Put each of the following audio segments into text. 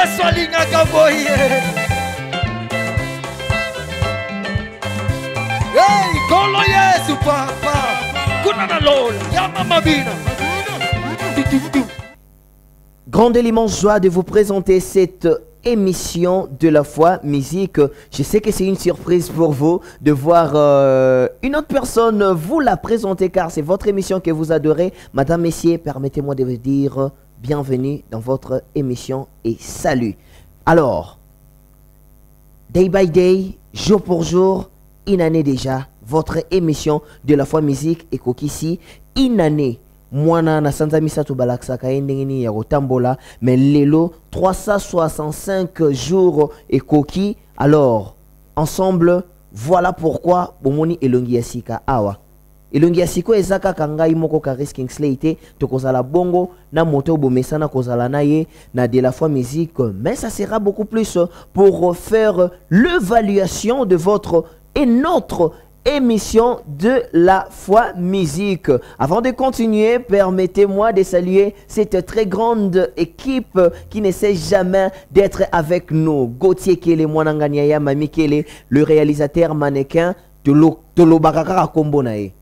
Yesu alingaka boye. Hey, kolo Yesu papa. Kuna na lola, ya mama bina. Grande et l'immense joie de vous présenter cette émission de la foi musique. Je sais que c'est une surprise pour vous de voir une autre personne vous la présenter car c'est votre émission que vous adorez. Madame, messieurs, permettez-moi de vous dire bienvenue dans votre émission et salut. Alors, day by day, jour pour jour, une année déjà, votre émission de la foi musique et ici, une année. Mwana na sanza misato balaksaka endengeni ya kotambola mais lelo 365 jours et koki. Alors ensemble voilà pourquoi bomoni elongi yasika awa elongi yasiko ezaka kangai moko Karis Kingsley te tokozala bongo na moto bomesana kozala na ye na de la foi musique, mais ça sera beaucoup plus pour faire l'évaluation de votre et notre émission de la foi musique. Avant de continuer, permettez-moi de saluer cette très grande équipe qui ne sait jamais d'être avec nous. Gauthier Kele, Mwananganyaya, Mami Kele, le réalisateur mannequin Tolo Bakakara Kombonaye.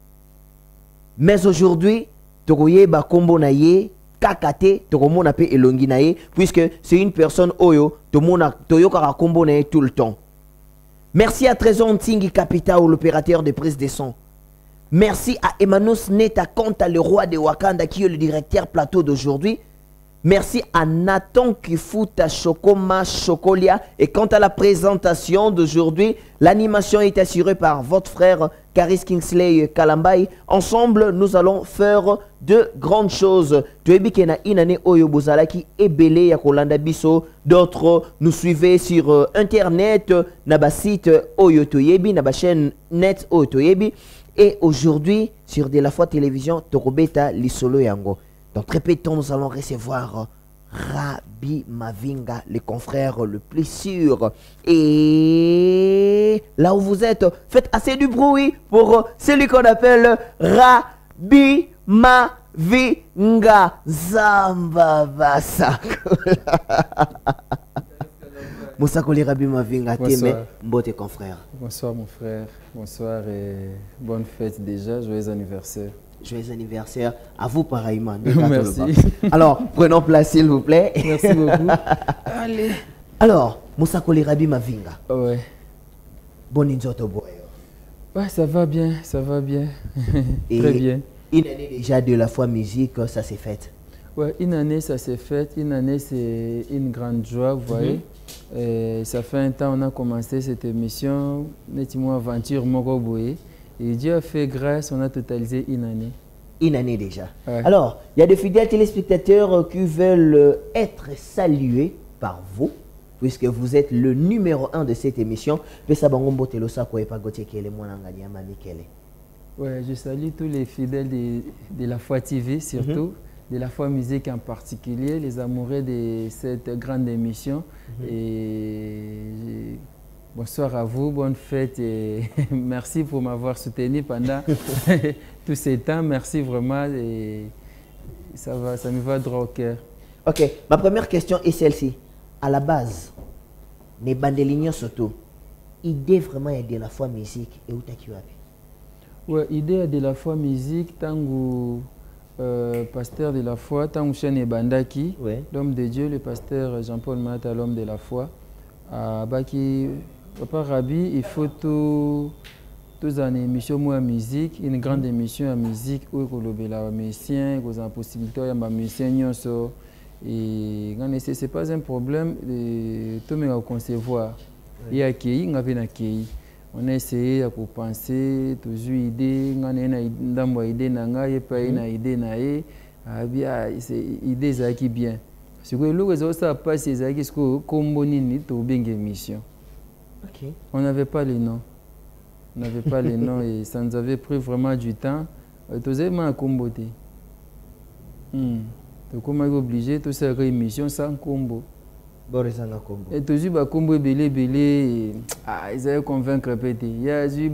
Mais aujourd'hui, Togoye ba Kombonaye, Kakate, Togomona pe Elonginaye, puisque c'est une personne Oyo, Toyokara Kombonaye tout le temps. Merci à Trésor Ntingi Capita, l'opérateur de prise de son. Merci à Emmanuel Neta Kanta, le roi de Wakanda, qui est le directeur plateau d'aujourd'hui. Merci à Nathan Kifuta Chokoma Chocolia. Et quant à la présentation d'aujourd'hui, l'animation est assurée par votre frère Karis Kingsley Kalambay. Ensemble, nous allons faire de grandes choses. D'autres nous suivez sur Internet, na site Oyo Toyebi, na chaîne net Oyo Toyebi. Et aujourd'hui, sur De la Foi Télévision, Tokobeta Lisolo Yango. Dans très peu de temps, nous allons recevoir Rabbi Mavinga, le confrère le plus sûr. Et là où vous êtes, faites assez du bruit pour celui qu'on appelle Rabbi Mavinga. Zambavasa. Moussakoli Rabbi Mavinga, Témé, Mbote confrère. Bonsoir mon frère, bonsoir et bonne fête déjà, joyeux anniversaire. Joyeux anniversaire à vous pareillement. Merci. Alors, prenons place s'il vous plaît. Merci beaucoup. Allez. Alors, Moussakoli Rabbi Mavinga. Ouais. Bon inzoto boy. Ouais, ça va bien, ça va bien. Très bien. Une année déjà de la foi musique, ça s'est fait. Ouais, une année ça s'est fait. Une année c'est une grande joie, vous voyez. Et ça fait un temps on a commencé cette émission, nettement aventure Mokoboé. Et Dieu a fait grâce, on a totalisé une année. Une année déjà. Ouais. Alors, il y a des fidèles téléspectateurs qui veulent être salués par vous, puisque vous êtes le numéro 1 de cette émission. Ouais, je salue tous les fidèles de la foi TV, surtout, de la foi musique en particulier, les amoureux de cette grande émission. Et bonsoir à vous, bonne fête et merci pour m'avoir soutenu pendant tous ces temps. Merci vraiment et ça me va droit au cœur. Ok, ma première question est celle-ci. À la base, les bandelignos surtout, idée vraiment de la foi musique et où t'as qui ouais, idée de la foi musique, tango pasteur de la foi, tango chaîne Bandaki, l'homme de Dieu, le pasteur Jean-Paul Mata, l'homme de la foi, à Baki. Papa Rabbi, il faut tous une émission moi musique, une grande émission à musique où il y a des musiciens, il y a des possibilités, il y a des musiciens. Et ce n'est pas un problème de tout le monde concevoir. Il y a accueilli, on a accueilli. On a essayé de penser, toujours idée, on a une idée, on a une idée, idée qui bien. Ce que l'on a passé, c'est que comme on a une émission. Okay. On n'avait pas les noms. On n'avait pas les noms et ça nous avait pris vraiment du temps. Tout ça m'a comboté. Donc on m'a obligé de faire une émission sans combo. Et toujours le combo belé. Ils avaient convaincre pété. Il y a eu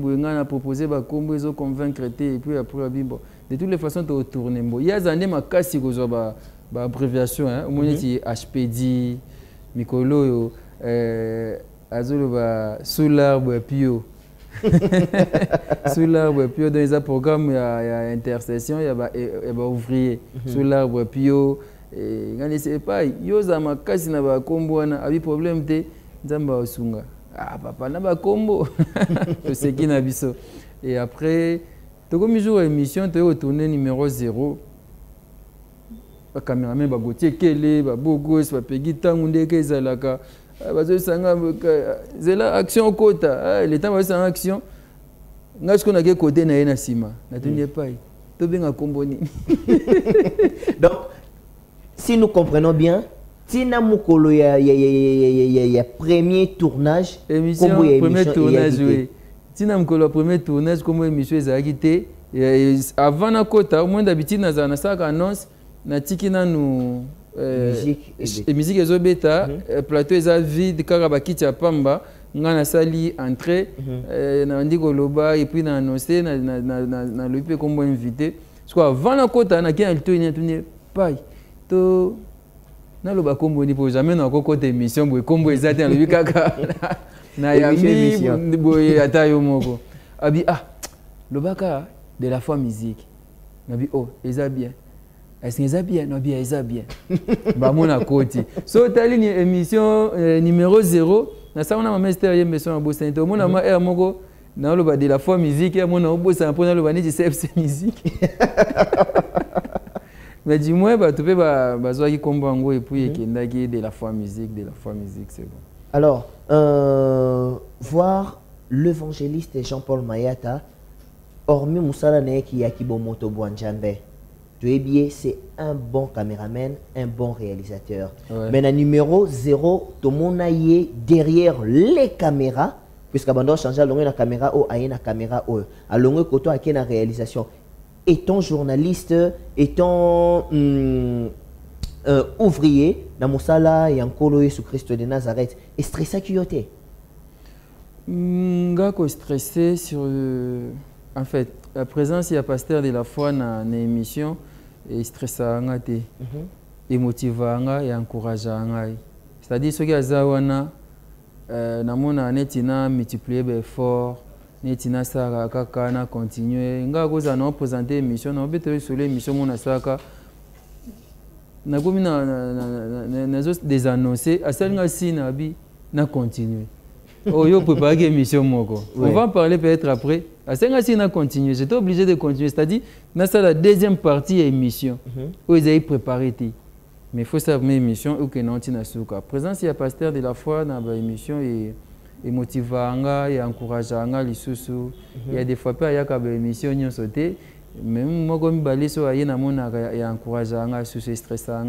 proposé le combo, ils ont convaincre et puis après bon. De toutes les façons de retourner. Il y a des années ma casse qui ont abréviation. Au moins c'est HPD. mikolo yo azoloba sous l'arbre pio. Sous l'arbre pio dans les programmes il y a intercession il y a ouvrier sous l'arbre pio et quand il sait pas yoza makasi na ba kombo na abi problème te nzamba osunga papa na ba kombo c'est qui na biso et après to comme jour émission to retourner numéro 0 ba cameraman ba gotier kele ba bogos ba pegi tangu ndeke ezalaka bazosanga zela action kota le temps va en action ngasko na ke côté na yena sima na tenir pas to benga komboni. Donc si nous comprenons bien tina mukolo ya premier tournage émission premier tournage oui tina mukolo premier tournage comme émission ezaki te avant na kota au moins d'habitude na zana saka annonce na tikina nous musique ezobeta plateau eza vide kaka bakiti ya pamba nga na sali entrée na ndiko loba et puis na annoncer na lope kombo invité soit avant la kota na kien alto ni tuni pai to na loba kombo ni pour jamais na koko émission boy kombo ezate na lobi kaka na yami boy ata yo moko abi lobaka de la foi musique nabi eza bien. Est-ce que ça bien? Non, bien, ça bien. Bah, mon côté. So, t'as une émission numéro 0. Na ça, on a ma master y émission à Boston. Mon ama est à Mogo. Na le bas de la foi musique. Mon a Boston. Un peu dans le bas de CFC musique. Mais dis-moi, bah, tu peux bah, soit qui combat en gros et puis qui est de la foi musique, c'est bon. Alors, voir l'évangéliste Jean-Paul Mayata, hormis Moussala Neki Yakibo Moto Bouanjambe. C'est un bon caméraman, un bon réalisateur. Ouais. Mais le numéro 0, tout le monde est derrière les caméras, puisque on changer la caméra ou la caméra ou à l'ongé côté à la réalisation. Étant journaliste, étant ouvrier, dans Moussala et en Koloé sous Christ de Nazareth, est stressé qui yote? Ngako stressé sur en fait la présence du pasteur de la foi dans l'émission. Et stressant et motivant et encourageant. C'est-à-dire ce qui a zawana namona netina multiplier effort netina saka kaka na continuer nga koza na présenter émission na beto sur l'émission mona saka na komi na des annoncer asalinga sina bi na continuer. Oh yo préparer émission moko. On va en parler peut-être après. À 5 ans, on a continué. J'étais obligé de continuer. C'est-à-dire, c'est la deuxième partie de l'émission où ils avaient préparé. Mais il faut savoir que l'émission est que non, à présent, il y a pasteur de la foi dans l'émission et motivant et encourageant les sous. Il y a des fois pas il y a une émission qui sauté. Même moi comme balé so aye na mona et encourageant sous stressant.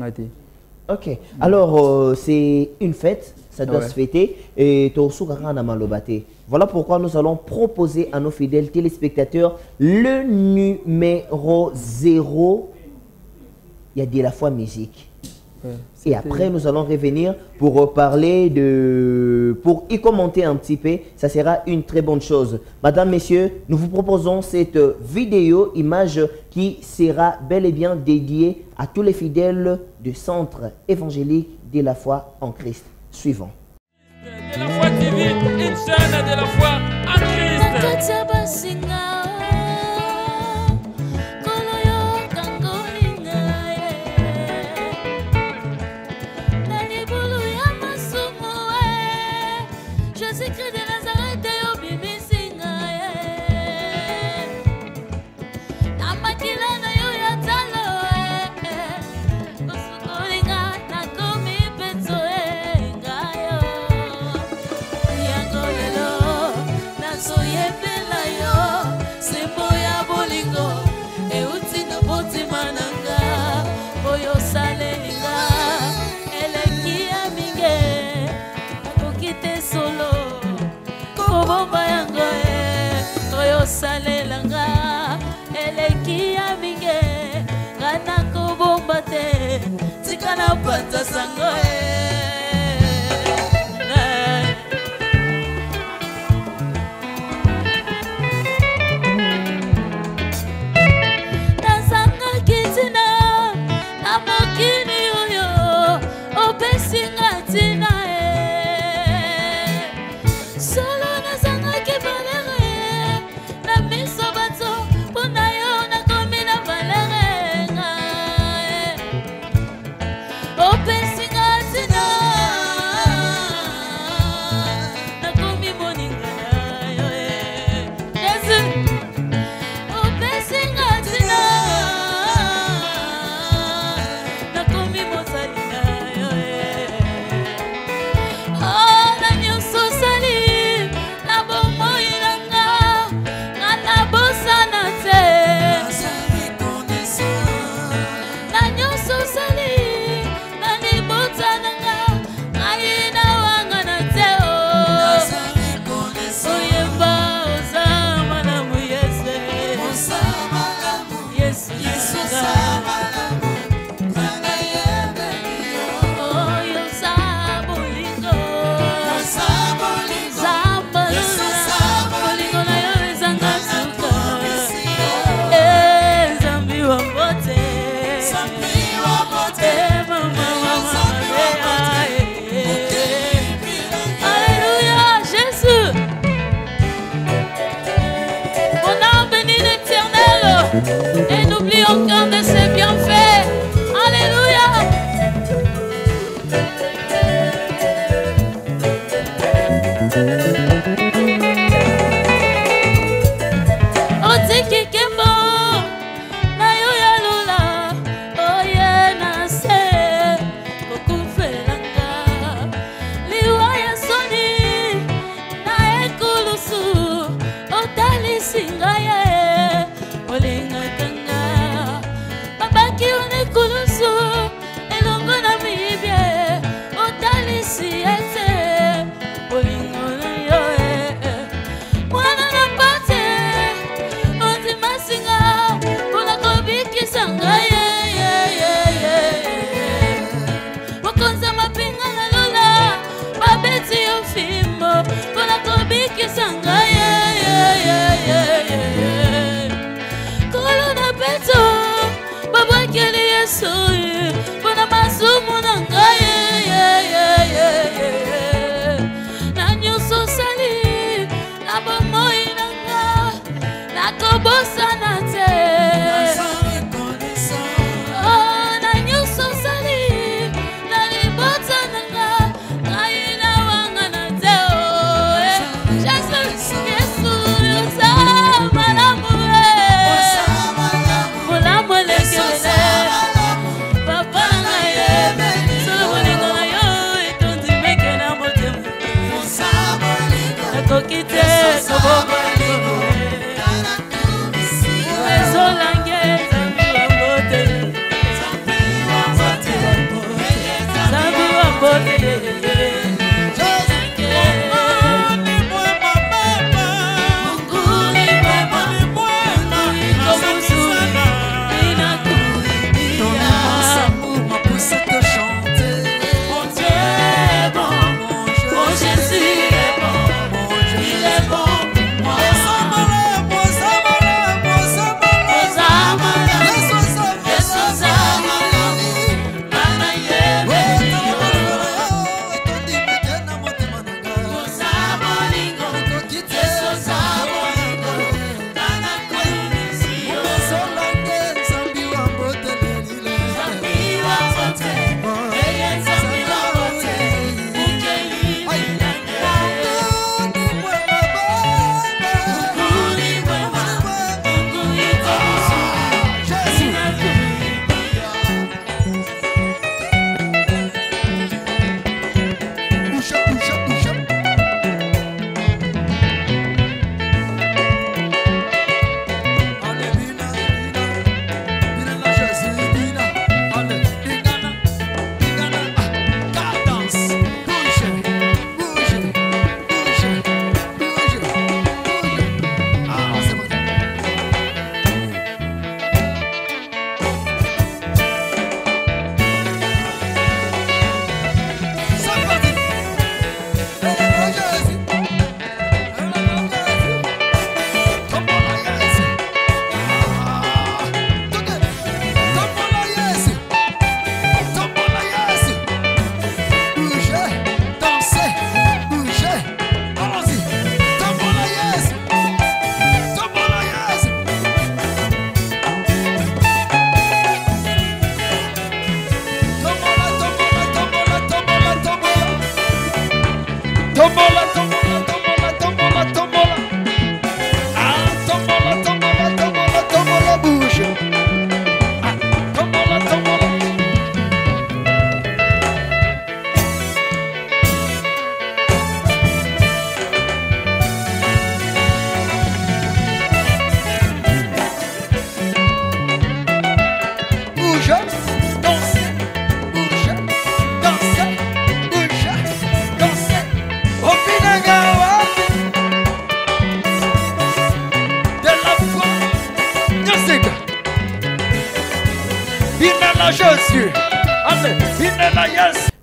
OK. Alors c'est une fête, ça doit se fêter et Tosuka na malobate. Voilà pourquoi nous allons proposer à nos fidèles téléspectateurs le numéro 0. Il y a de la foi musique. Et après, nous allons revenir pour parler pour y commenter un petit peu. Ça sera une très bonne chose. Madame, messieurs, nous vous proposons cette vidéo, image qui sera bel et bien dédiée à tous les fidèles du centre évangélique de la foi en Christ. Suivant. De la foi divine, une chaîne de la foi en Christ. Et n'oublie aucun de ses bienfaits. Alléluia. Otiki kembo na yo ya lula oye na se kokufelanga liwa ya soni na ekulusu otalisinga ye olingakanga babaki onekulusu elongo na mibye otalisi ete olingo na yo mwana na pate otimasinga mpona kobikisanga ye bokonza mapinga na lola babeti yo fimbo mpona kobikisanga ye kolo na peto babwakeli yesu mpona masumu na ngai na nyonso osali na bomoi na nga nakobosana te na nyonso osali na libota na nga ngai na wanga na te Yesu yoza malamu molamu elekele papa na ngai solo bolingo na yo etondi meke na motema nakoki te kobongo ezolange zambi wa mbote zambi wa mbote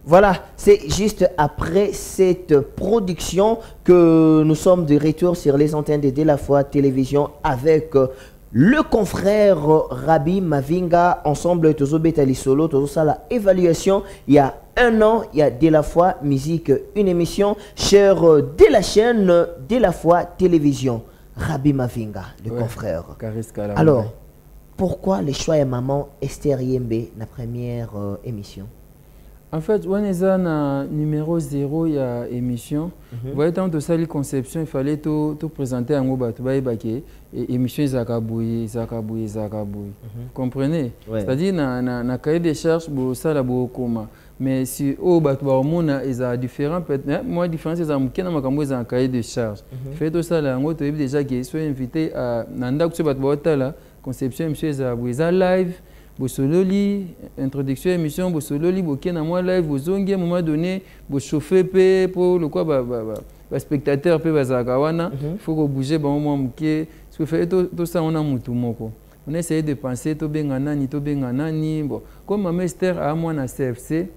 Voilà, c'est juste après cette production que nous sommes de retour sur les antennes de la Foi Télévision avec le confrère Rabbi Mavinga. Ensemble, Tozo Betali Solo, Tozo Sala Évaluation. Il y a un an, il y a De la Foi Musique, une émission chère de la chaîne De la Foi Télévision. Rabbi Mavinga, le confrère. Alors, Pourquoi le choix de maman Esther Yembe, la première émission? En fait, on est à numéro 0, il y a émission. Vous voyez, tant que ça, les conceptions, il fallait tout présenter en haut, émission Zakaboui. Vous comprenez? C'est-à-dire, dans le cahier des charges, ça la comment. Mais si au Batouamona, il y a différents, moi, différence, c'est un cahier de charges. Fait tout ça, là, on a déjà qui sont invités à Nanda Batouatala, conception, monsieur Zaboué, live. Bosololi, introduction émission, Bosololi, Bokena moi live, Bozongi, à un moment donné, chauffer pour le quoi, spectateur, Bazakawana, il faut que bouger, ce que fait tout ça, on a moutoumoko. On essaie de penser, Tobenganani, bon, comme ma Esther a moi na CFC,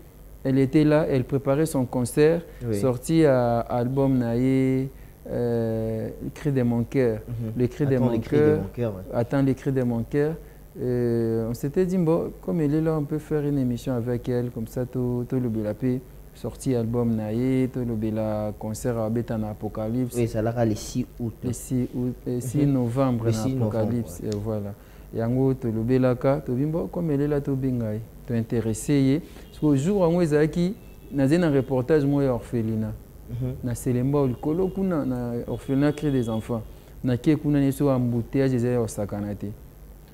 elle était là, elle préparait son concert, sorti à album Naïe. Le cri de mon cœur, le cri de mon cœur, attends le cri de mon cœur. On s'était dit, bon, comme elle est là, on peut faire une émission avec elle, comme ça, tout le Bélapé, sorti album Naïe, tout le Béla concert à Bétan Apocalypse. Oui, ça l'a le 6 août. Le 6 novembre, Apocalypse, et voilà. Et en gros, tout le Bélaka, tout bon, comme elle est là, tout bingaï, tout intéressé. Parce qu'au jour où on est qui, dans un reportage, moi, orphelinat. Na Selemba, le colo, kuna, na orphelinat crée des enfants. Na qui kuna ne soit embouteillage des au sakanate.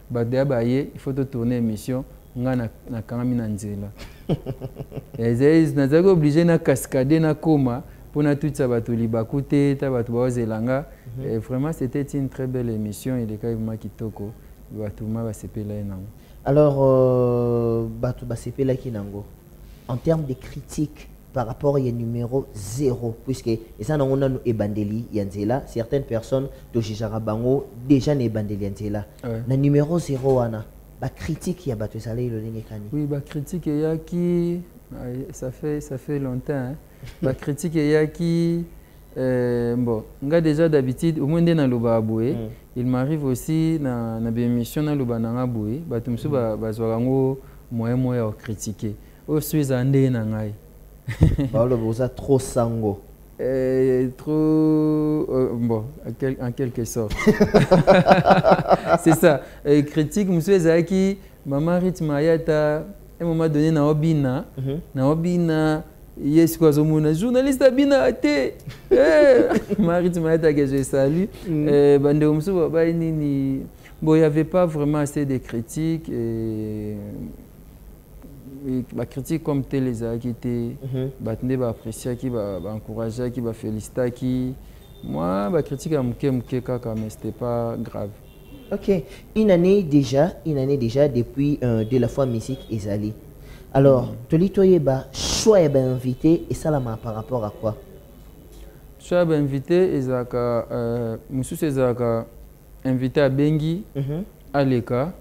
Il faut tourner l'émission, on a na kamami na nzela. Et na zago obligé na cascader na koma pour na tout ça batuli bakute ta batuba zelanga. Et vraiment c'était une très belle émission et les cas vraiment kitoko batuma ba sepela enango. Alors batuba sepela kinango. En termes de critiques par rapport au numéro 0, puisque ça on a ebandeli yanzela, certaines personnes de Jarabango déjà ne ebandeli yanzela. Na numéro 0 ana ba critique ya batu salé le kani. Oui, ba critique ya qui ça fait longtemps hein. Ba critique ya qui bon, nga déjà d'habitude au moins na loba aboué, il m'arrive aussi na émission na loba na aboué, batu msu ba zwarango moyen critiquer. Au suis andé na ngai. Vous êtes trop sango. Trop bon, en quelque sorte. C'est ça. Critique, monsieur Zaki, maman Ritmayata, à un moment donné, na obina, yes, quoi, journaliste abina ate. Marie Ritmayata que je salue. Bande monsieur, bon, il n'y avait pas vraiment assez de critiques. La critique comme telle les a quitté, batne ba apprécier qui va encourager qui va féliciter qui moi la critique à mke kaka mais c'était pas grave. OK, une année déjà depuis de la fois musique ezali. Alors toli toyeba choix ba invité et ça par rapport à quoi? Choix ba invité ezaka monsieur ezaka invité à Bengi à Leka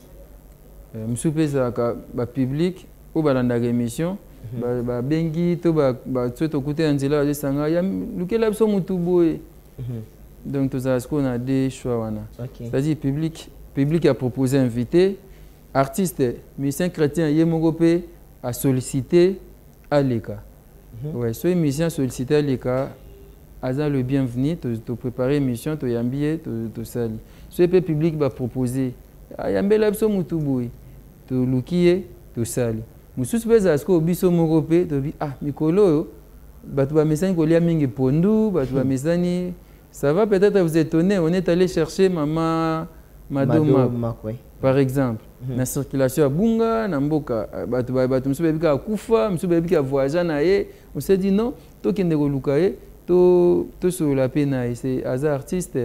monsieur ezaka ba public ou balanda émission ba bengi to ba to côté anzela de sanga ya lukela biso mutu boye. Donc tout ça ce qu'on a des choix wana. C'est-à-dire public a proposé invité, artiste musicien chrétien yemogopé a sollicité à Leka. Ouais, so émission sollicité à Leka aza le bienvenu to préparer émission to yambier to sali. So public va proposer yambela biso mutu boye to lukiye to sali. Mususu pesa asko biso mokope to bi mikolo batu ba mesani kolia mingi pondu batu ba mesani ça va peut-être vous étonner on est allé chercher maman Madoma par exemple na circulation à bunga na mboka batu mususu bebika kufa mususu bebika voyager na ye on s'est dit non to kende ko lukaye to sur la pena c'est hasard artiste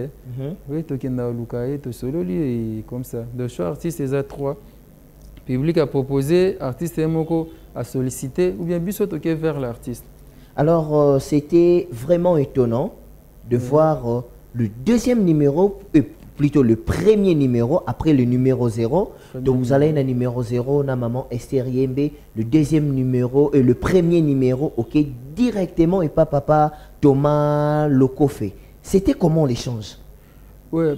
oui to kende ko lukaye to solo lui comme ça de choix artiste c'est à 3. Public a proposé, artiste Moko a sollicité, ou bien Bissot vers l'artiste. Alors, c'était vraiment étonnant de voir le deuxième numéro, plutôt le premier numéro, après le numéro 0. Donc, vous allez dans le numéro 0, na maman Esther Yembe, le deuxième numéro, et le premier numéro, ok, directement, et pas papa Thomas Lokofé. C'était comment l'échange? Ouais,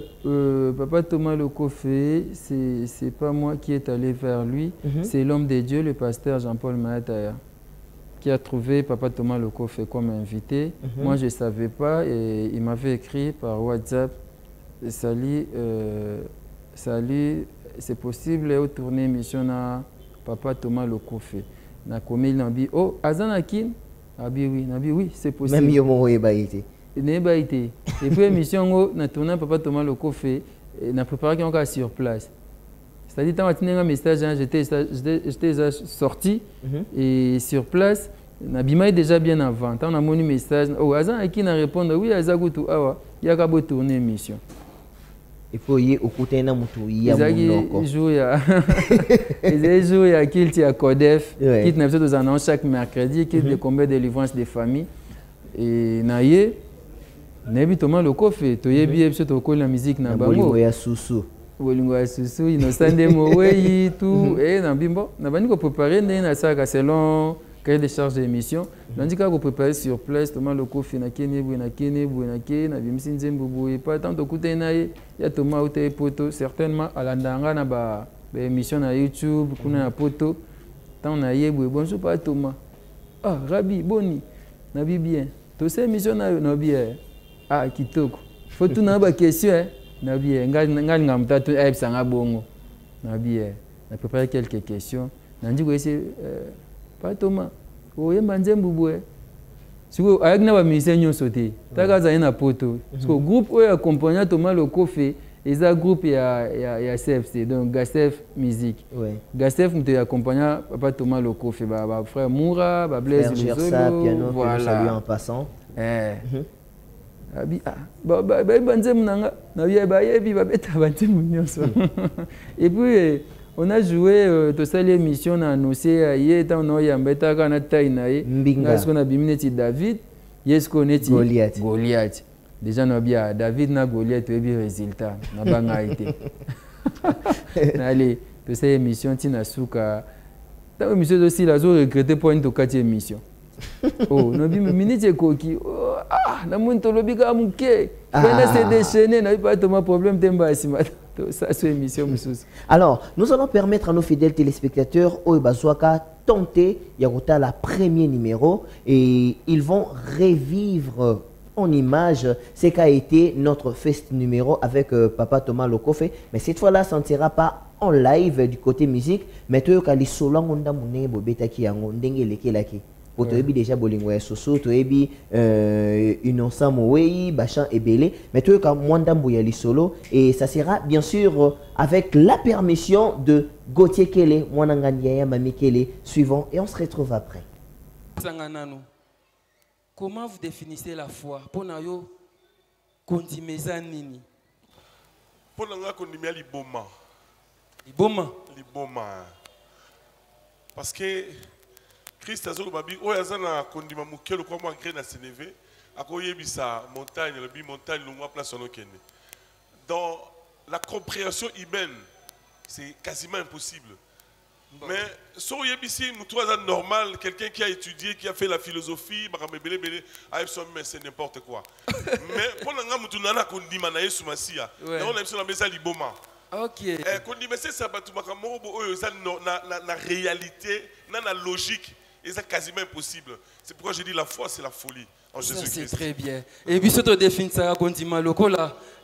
papa Thomas Lokofé, c'est pas moi qui est allé vers lui, c'est l'homme de Dieu, le pasteur Jean-Paul Mahataya, qui a trouvé papa Thomas Lokofé comme invité. Moi, je ne savais pas et il m'avait écrit par WhatsApp, salut, c'est possible de tourner émission na Papa Thomas Lokofe. Na comme il n'a dit, oh, Azanakin, oui, c'est possible. Même Yomo Ebaïté. Et puis émission, na tourné Papa Thomas Lokofe, na préparé qu'on sur place. C'est-à-dire, quand tu as un message, j'étais sorti et sur place, Nabima est déjà bien avant. Quand on a mon message, oh, Azanakin a répondu, oui, Azagutu, awa, il y a qu'à tourner émission. Il faut y écouter un moutou. Il y a Ils jouent à Kilti à Codef, qui n'a pas aux annonces chaque mercredi, qui est des combats de délivrance des familles. Et Naye, Nebi Thomas Lokofe, Toyebi, et la musique n'a pas Bolingo ya Soussou. Bolingo ya Soussou, Innocent de Mowei, tout. Et Nabimbo, Nabani préparé, n'a ça selon cahier de charge d'émission. Tandis qu'on prépare sur place, Thomas Lokofe, Nakene, Nabimsi Nzemboubou, et pas tant de côté, il y a Thomas Ote Poto, certainement à l'Andanga, na ba émission na YouTube, kuna na Poto, tant na yebou, bonjour pas Thomas. Ah, Rabi, Boni, Nabi bien. Tous ces émissions na bien. Ah, Kitoko. Faut tout na ba question, na bien. Ngal ngamta tout aib sanga bongo. Na bien. Na préparé quelques questions. Nandi ko c'est pas Thomas. Oye Nzemboubou. Siko avec na ba musicien nyonso te. Taka za na Poto. Siko groupe oyo accompagné Thomas Lokofe, et ça groupe ya CFC donc Gasef Musique. Ouais. Gasef nous accompagné Papa Thomas Lokofe, ba frère Moura, ba Blaise Lozolo, piano, voilà. En passant. Et puis on a joué toute cette émission, on a annoncé hier on a yambeta kana tainaye parce qu'on a bimneti David, yes koneti Goliath. Déjà on a bien David na Goliath et bien résultat na banga été. Allez, toute cette émission tina suka. Tant émission aussi la zo regretter pour une tokati émission. Oh, no bi minute koki. Ah, na muntu lobika muke. Quand c'est déchaîné, n'a pas de problème temba asima. Ça c'est émission mususu. Alors, nous allons permettre à nos fidèles téléspectateurs au Bazouaka tenter Yakuta la premier numéro et ils vont revivre en image ce qu'a été notre fest numéro avec Papa Thomas Lokofe, mais cette fois-là ça ne sera pas en live du côté musique, mais tu as les solos on a monné bobeta qui a ngondenge lekelaki. Pour toi déjà bolingo ya soso, tu ebi Innocent Mowei, Bachan Ebele, mais tu as mwanda mboya li solo et ça sera bien sûr avec la permission de Gauthier Kele, Mwanangandiaya Mami Kele, suivant et on se retrouve après. Comment vous définissez la foi? Pour nous, kondimeza nini? Pour nous, kondimeza liboma. Liboma. Liboma. Parce que Christ a dit que oyazana kondima mukelo kwa mwangre na seneve, akoyebisa montagne, le montagne l'on place en okene. Dans la compréhension humaine, c'est quasiment impossible. Bon. Mais si vous êtes normal, quelqu'un qui a étudié, qui a fait la philosophie, c'est n'importe quoi. Mais pour nous, on a la réalité, la logique, et c'est quasiment impossible. C'est pourquoi je dis la foi, c'est la folie en Jésus-Christ. C'est très bien. Et puis, si tu définis ça,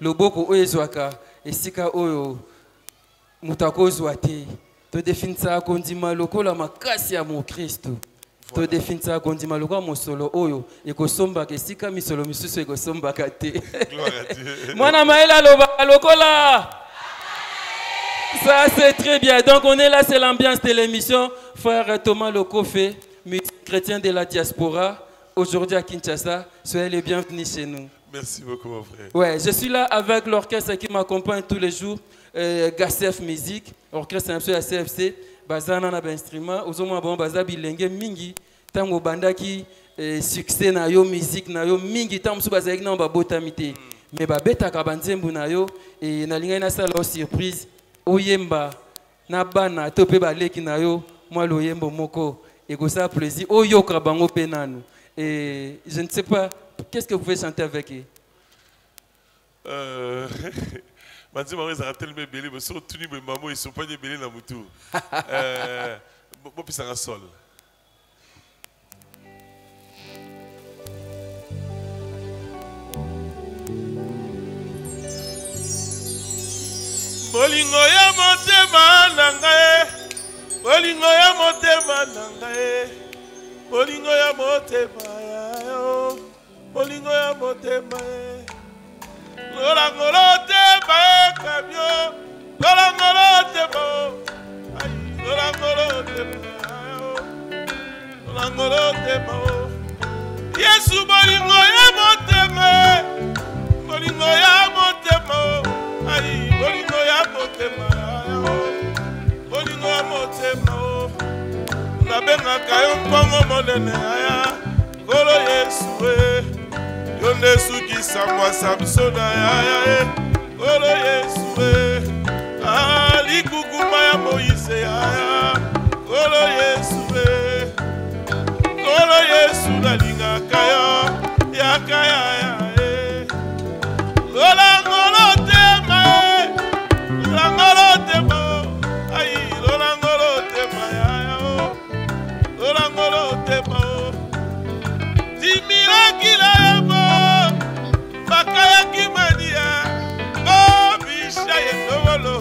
le boko oezwaka, et si tu mutako zwate. Tu définis ça comme dit maloko la makasi ya mon Christ. Tu définis ça comme dit maloko mon solo oyo et ko somba ke sika mi solo misusu e ko somba kate. Gloire à Dieu. Mwana maela loba lokola. Ça c'est très bien. Donc on est là, c'est l'ambiance de l'émission. Frère Thomas Lokofe, chrétien de la diaspora, aujourd'hui à Kinshasa. Soyez les bienvenus chez nous. Merci beaucoup mon frère. Ouais, je suis là avec l'orchestre qui m'accompagne tous les jours. Gasef Musique, orchestre à CFC, bazana na instrument, ozoma bon bazabi lenge mingi, tango bandaki succès na yo musique na yo mingi tango su bazaki na ba botamité. Mais ba beta ka banzembu na yo et na linga na sala surprise oyemba na bana to pe ba leki na yo moi loyembo moko et ko ça plaisir oyo ka bango penanu. Et je ne sais pas qu'est-ce que vous pouvez chanter avec eux. Mandi maman ils ont tellement belé, mais sur tout niveau maman ils sont pas belé dans mutu. Bon puis ça sol. bolingo ya motema na ngai, bolingo ya motema na ngai, bolingo ya motema ya yo, bolingo ya motema ye. Lolangolo tema ye kamyo, lolangolo tema o, ay, lolangolo tema yo, lolangolo tema o. Yesu bolingo ya motema ye, bolingo ya motema o, ay, bolingo ya motema yo, bolingo ya motema o. Nabengaka yo mpongo monene aya, Kolo Yesu e, yo nde sukisa mwasa biso na yaya e, Kolo Yesu e, likukuma ya Moise yaya, Kolo Yesu e, Kolo Yesu nalingaka yo, yaka yaya e, lolangolo tema e, lolangolo tema, ay, lolangolo tema yaya o, lolangolo tema o. Timira kila yamo, bakaya kimania, bisha yendolo,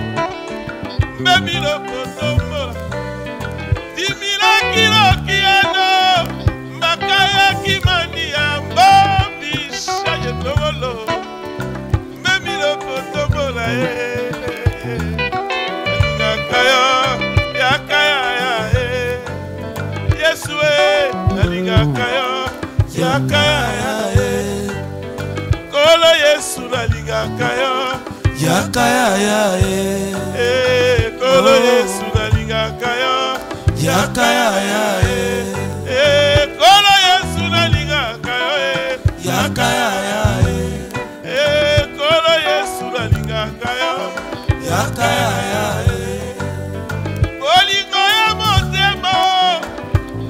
mbemilo kotombo. Timira kila kiano, bakaya kimania, bisha yendolo, mbemilo kotombo la Ningakaya, yakaya Yesu ningakaya. Yakaya e, Kolo Yesu nalingaka yo. Yakaya e, Kolo Yesu nalingaka yo. Yakaya e, Kolo Yesu nalingaka yo. Yakaya e, Kolo Yesu nalingaka yo. Yakaya e, bolingo ya motema,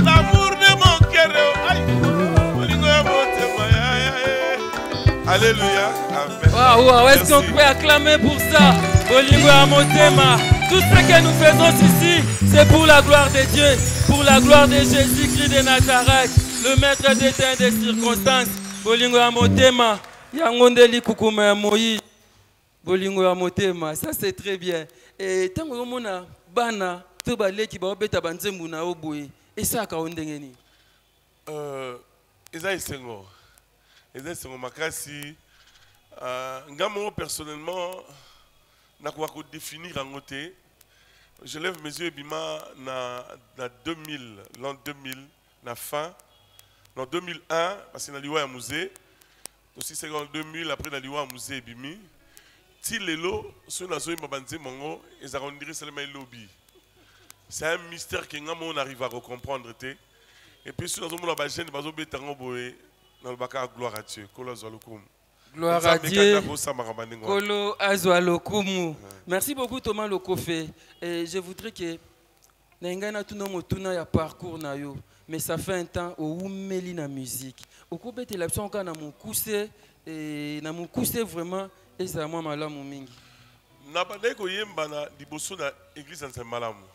l'amour de mon cœur. Alléluia, amen. Waouh, est-ce qu'on peut acclamer pour ça? Bolingo à Motema. Tout ce que nous faisons ici, c'est pour la gloire de Dieu, pour la gloire de Jésus-Christ de Nazareth, le maître des temps et des circonstances. Bolingo à Motema. Yangondeli kukuma ya Moïse. Bolingo à Motema, ça c'est très bien. Et tant que on a bana, tout balé qui va beta banzembu na oboye. Et ça ka ondengeni. Eza isengo. Eza isengo makasi. Ngamo personnellement, na kwa ko définir en côté. Je lève mes yeux et bima na 2000, l'an 2000, na fin. En 2001, parce que na liwa ya musée. Aussi c'est en 2000 après na liwa ya musée bimi. Ti lelo, so na zo mabanze mongo, eza rondiri seulement lobby. C'est un mystère que on arrive à comprendre. Et puis si nous avons la chaîne, nous avons gloire à Dieu. Gloire à Dieu. Kolo azwa lokumu. Merci beaucoup Thomas Lokofe. Et je voudrais que n'engana tout nom tuna ya parcours na yo. Mais ça fait un temps au umeli na musique. Au kobete la option kana mon coussé et na mon coussé vraiment et ça moi malamu mingi. Na bande ko yemba na liboso na église en malamu.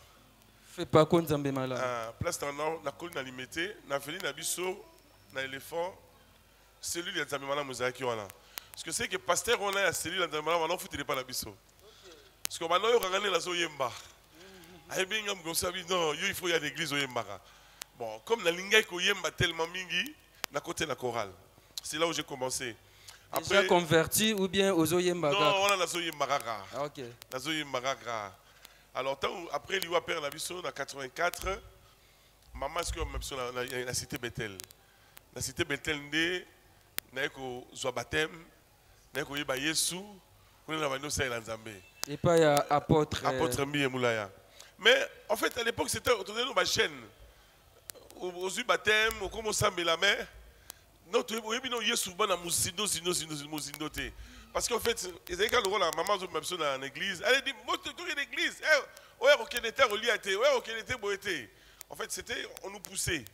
Fais pas compte Zambé malamu. Place na colline alimité, na feli na biso na éléphant cellule ya Zambé malamu za ki wana. Parce que c'est que pasteur on a cellule ya Zambé malamu on fout pas na biso. Parce que maintenant yo kangane la zo yemba. Ay binga mgosabi non, yo il faut y a l'église au yemba. Bon, comme la lingay ko yemba tellement mingi na côté la chorale. C'est là où j'ai commencé. Après, déjà converti ou bien aux Oyembaga? Non, on a la Oyembaga. Ah, ok. La Oyembaga. Alors, après, l'Iwa Père la Bisso, en 84, maman, est-ce que la cité Bethel? La cité Bethel, on a eu baptême, on a eu Yesu, on a eu Nzambe. Et pas apôtre. Apôtre Mbi et Moulaya. Mais en fait, à l'époque, c'était autour de nos chaînes. Aux yeux baptême, au commençant à la mer. Non, tu es souvent dans Mouzindo. Parce qu'en fait, quand la maman est dans l'église, elle dit, moi, tu es dans l'église. En fait, c'était, on nous poussait.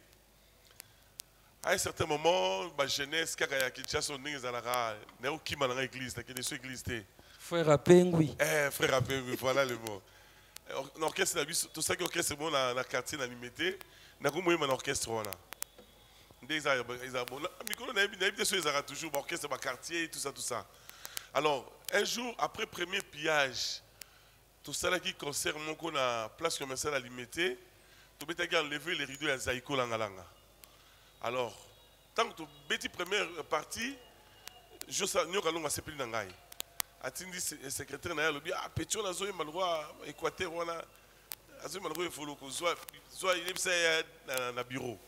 À un certain moment, ma jeunesse, quand il y a quelque chose, on est dans l'église, frère Apengui. Frère Apengui, voilà le mot. L'orchestre, tout ça qui est orchestre, c'est bon, dans le quartier, dans l'imité, on a un orchestre. Toujours orchestre quartier tout ça. Alors un jour après premier pillage tout ça qui concerne mon na place commerciale à limiter, tu peux enlever les rideaux à Zaïko Langalanga. Alors, tant que tu bêtis première partie, je sais que nous allons se plaindre n'angai. Atindi secrétaire na lobi ah pétion na zoé malroi Équateur wana azoé malroi il faut le soit il est na bureau.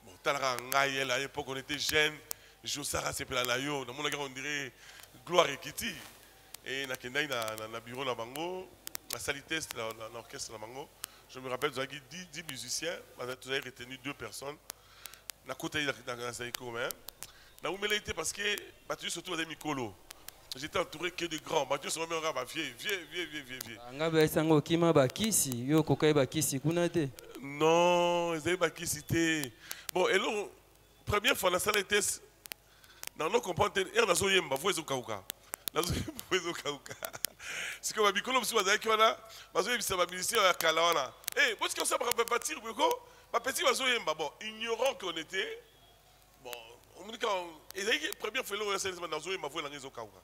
Bon, talra ngai à l'époque on était jeunes, Josara se plaindre na yo, dans mon on dirait Gloire et Kitty. Et na kendai na bureau na bango, la salle test dans l'orchestre na bango. Je me rappelle, vous avez 10 musiciens, vous avez retenu 2 personnes. Na côté dans Zaïko même. Na umeleité parce que battu surtout des Mikolo. J'étais entouré que de grands. Battu sur même raba vieux. Ngabe sango kima bakisi, yo kokai bakisi kunate. Non, ils avaient bakisi té. Bon, et là première fois la salle test dans nos comprendre et na zoyemba, vous ezokauka. C'est comme Mikolo monsieur bazaki wana, bazoye bisa ba musicien ya kalawana. Eh, parce que ça va partir beaucoup. Ma petite bazoyemba bon, ignorant qu'on était bon, on me dit quand ils avaient première fois là c'est dans zoyemba vous la réseau kauka.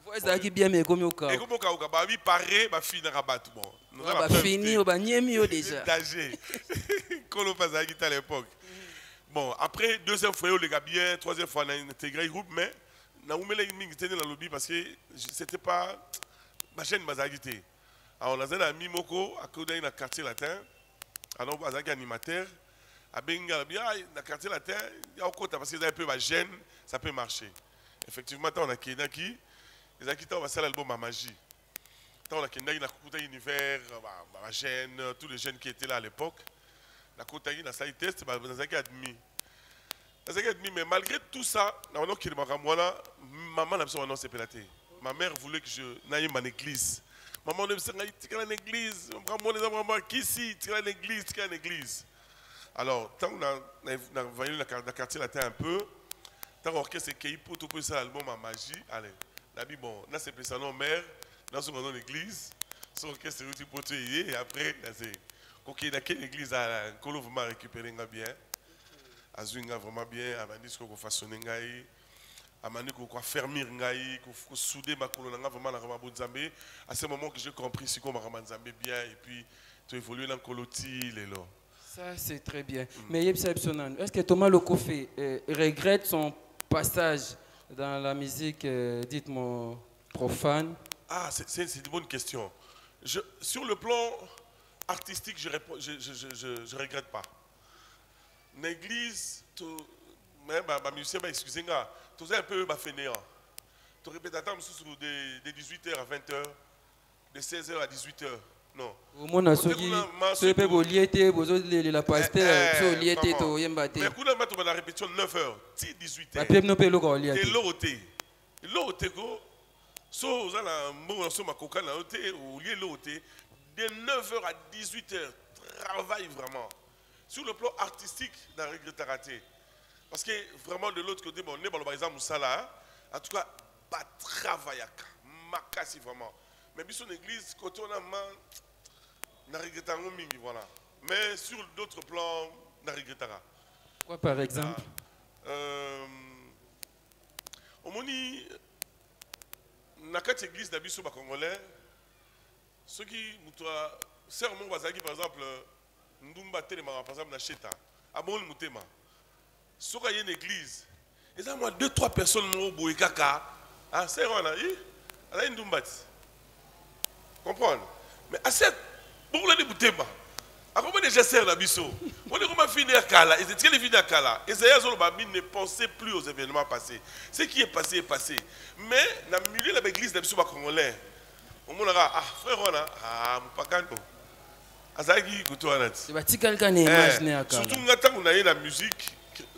Vous ezaki bien mais comme yoka. Et comme kauka ba bi paré ba fini na rabat bon. Ba fini ba niemi yo déjà. Danger. Kolo bazaki à l'époque. Bon, après deuxième fois les gars bien, troisième fois on a intégré groupe mais na umele mingi tene na lobby parce que c'était pas ma chaîne bazagité. Alors on a un ami moko à côté dans quartier latin. Alors on a un animateur à Bengal bien dans quartier latin, il y a au côté parce que ça peut ma gêne, ça peut marcher. Effectivement, on a Kenaki, les acquittés on va faire l'album à magie. On a Kenaki dans côté univers, ma gêne, tous les jeunes qui étaient là à l'époque. La côté dans ça test, dans un admis. Mais malgré tout ça, maman n'a pas se pélaté. Ma mère voulait que je n'aille pas à l'église. Maman ne me dit que tu l'église. Maman qui ici, tu l'église, tu l'église. Alors, tant qu'on a voyé le quartier latin un peu, tant qu'on a c'est qu'il faut tout ça l'album à magie. Allez, on a dit bon, là c'est ça non mère, là c'est dans l'église, c'est orchestre c'est pour te y et après là c'est quand il y a quelle église à Colo vraiment récupérer bien. Azuinga vraiment bien, a dit qu'on façonner ngai, a mani qu'on fermer ngai, qu'on souder ma colonne vraiment la ramabo Nzambe. À ce moment que j'ai compris si qu'on m'a ramabo Nzambe bien et puis tu évolues dans coloti les là. Ça c'est très bien. Mais est-ce que Thomas Lokofé regrette son passage dans la musique, dites-moi, profane? Ah, c'est une bonne question. Sur le plan artistique, je ne regrette pas. L'église, même les musiciens, excusez-moi, tout ça un peu fainéant. Tu répètes attends de 18h à 20h, de 16h à 18h. Non. Au moins, on se peut lier, la pasteur, so lier to yembate. Mais quand on a la répétition 9h, 18h. La peuple no pe loko lier. Et l'autre go, so za la mo so makoka na ote ou lier l'autre de 9h à 18h, travaille vraiment. Sur le plan artistique, dans regret raté. Parce que vraiment de l'autre côté, bon, on est par exemple Moussala, en tout cas, pas travail à makasi vraiment. Mais sur l'église, côté on a na regrettant mingi voilà. Mais sur d'autres plans, na regrettera. Quoi par exemple? Au moni na quatre églises d'Abisso Congolais, ceux qui mutoa serment bazaki par exemple Ndumba Telema par exemple na Cheta, Abol Mutema. Si il y a une église, il y a 2-3 personnes qui ont été kaka. Ah, c'est vrai, il y a une Ndumbat. Comprendre? Mais à cette, pour le Mutema, à combien de gestes la biso? On est comment fini à Kala? Ils étaient finis à Kala. Isaïe Zolobami ne pensait plus aux événements passés. Ce qui est passé est passé. Mais dans le milieu de l'église d'Abisso Congolais, on m'a dit, ah, frère, on a, ah, Moupakano. Azaki Koutoanat. C'est bâti quelqu'un imaginer à Kala. Surtout quand on a la musique.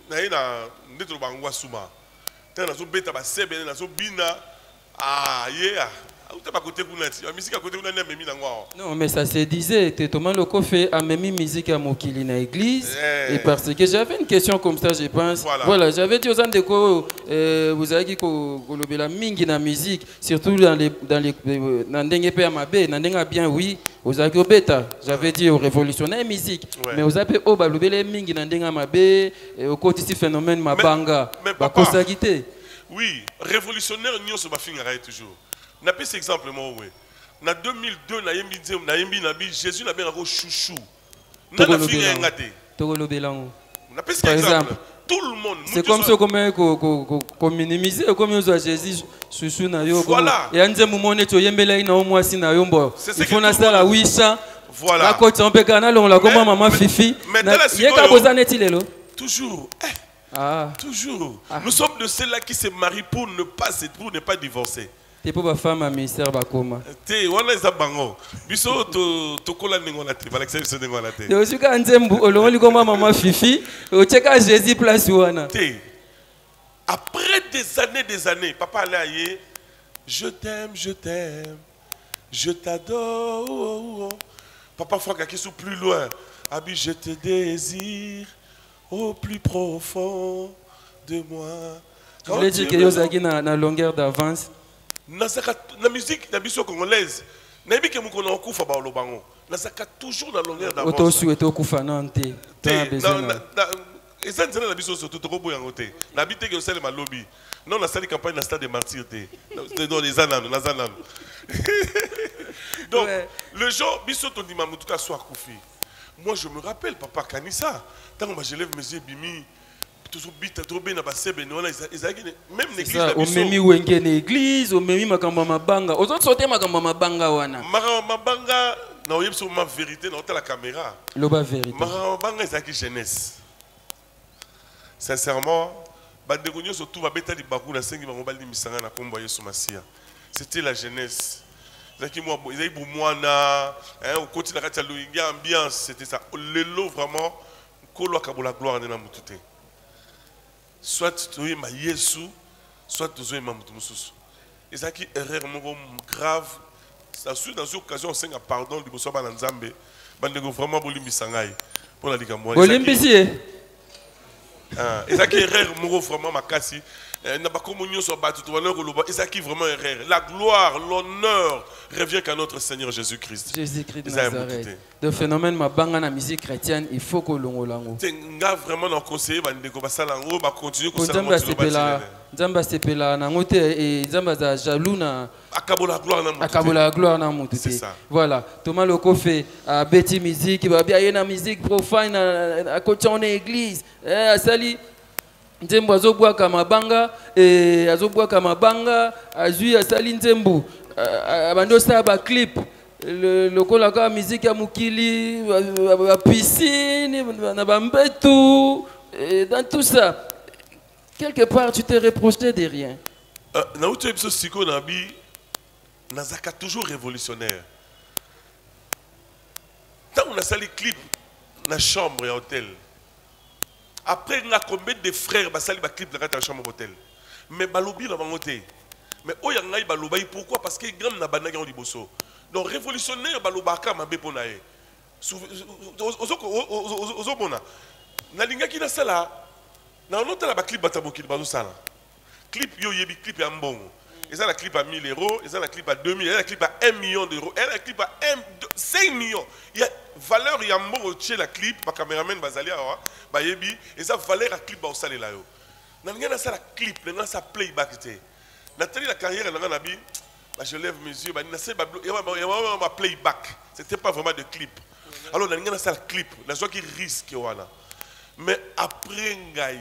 Na ndetro bangwa suma tena zo beta ba sebe na zo bina ah yeah auta ba côté kunati la musique à côté kuna memi na ngwa. Non mais ça se disait Thomas Lokofé a memi musique à Mokili na église et parce que j'avais une question comme ça je pense voilà j'avais dit aux gens de ko vous avez dit ko lobela mingi na musique surtout dans les na ndenge pe amabe na ndenga bien oui aux avez beta j'avais dit aux révolutionnaires musique mais aux avez au ba lobela mingi na ndenga amabe au côté si phénomène mabanga ba kosagité oui révolutionnaire nyo so ba fingara toujours n'a pas cet exemple moi oui En 2002, Jésus n'a bien un chouchou. Par exemple, tout le monde. C'est comme ça qu'on minimise, comme on a Jésus chouchou na yo. Voilà. Et anze mumone to yembela ina omwa si na yombo. Il faut na sala wisha. Voilà. La côte on peut canal on la comme maman Fifi. Yeka bozane ti lelo. Toujours. Ah. Toujours. Nous sommes de ceux-là qui se marient pour ne pas divorcer. T'es pour ma femme à ministère bakoma. T'es on est zabango. Biso to kola ningona te. Balexer biso ningona te. Te osuka nzembu olongoli comme maman Fifi. O cheka Jésus place wana. Te. Après des années, papa allait je t'aime, je t'adore. Papa Franck qui sont plus loin. Abi, je te désire au plus profond de moi. Je voulais dire que vous avez une longueur d'avance. La musique, la musique congolaise, n'a pas que nous connaissons kufa ba olobango. Na saka toujours la longueur d'avance. Auto souhaité kufa nante. Et ça, c'est la musique surtout trop beau en côté. N'habite que c'est le lobby. Non, la salle campagne, la stade des martyrs. Dans les ananes, donc, le jour, biso ton dimam, en tout cas, soit koufi. Moi, je me rappelle, papa Kanissa, tant que je lève mes yeux, bimi, toujours bite, trop bien, même l'église. Au même wenge l'église, au même makamba mabanga. Aux autres sauter makamba mabanga wana. Mabanga, na oyeb sur ma vérité, na la caméra. Loba vérité. Mabanga, c'est qui jeunesse. Sincèrement, c'était la jeunesse. C'était ça. Le lot vraiment, la gloire de soit tu es ma Yesu, soit tu es ma Moutoumoussous. Et ça qui est erreur grave. Dans une occasion, on s'est pardon, du Bosso Bananzambe, vraiment Bolimbi Sangai. Pour la Ligue à moi. Bolimbi. Et ça qui est erreur, vraiment ma casse. N'a pas communion sur battu. Et ça qui est vraiment erreur. La gloire, l'honneur revient qu'à notre Seigneur Jésus-Christ. Jésus-Christ de Nazareth. Le phénomène ma banga na musique chrétienne, il faut que l'on l'ango. C'est vraiment un conseiller, on va continuer comme ça. Nzamba sepela na ngote et nzamba za jaloux na akabola gloire na mutu. C'est ça. Voilà, Thomas Loko fait Betty musique, il va bien y a une musique profane à côté en église. Sali nzembo azobwaka mabanga et azobwaka mabanga azui asali nzembo abando sa ba clip le kolaka musique ya mukili ba piscine na ba mbetu dans tout ça. Quelque part, tu t'es reproché de rien. Naouto Ebso Siko Nabi, Nazaka toujours révolutionnaire. Tant on a sali clip dans la chambre et hôtel. Après, on a combien de frères qui sali clip dans la chambre et hôtel. Mais Balobi n'a pas monté. Mais Oyangaï Balobaï, pourquoi? Parce que grand n'a pas de bosso. Donc révolutionnaire Balobaka m'a béponaé. Ozobona. Nalinga qui n'a ça là. Dans notre clip batabokil bazosala. Clip yo yebi clip ya mbongo. Et ça la clip à 1000 euros, et ça la clip à 2000, et ça la clip à 1 million d'euros, et la clip à 5 millions. Il y a valeur ya mbongo chez la clip ba cameraman bazali awa ba yebi et ça valeur la clip ba osala la yo. Nanga na ça la clip, nanga ça playback té. Nathalie la carrière nanga nabi, bah je lève mes yeux, bah na c'est ba playback. C'était pas vraiment de clip. Alors nanga na ça la clip, la joie qui risque wana. Mais après ngai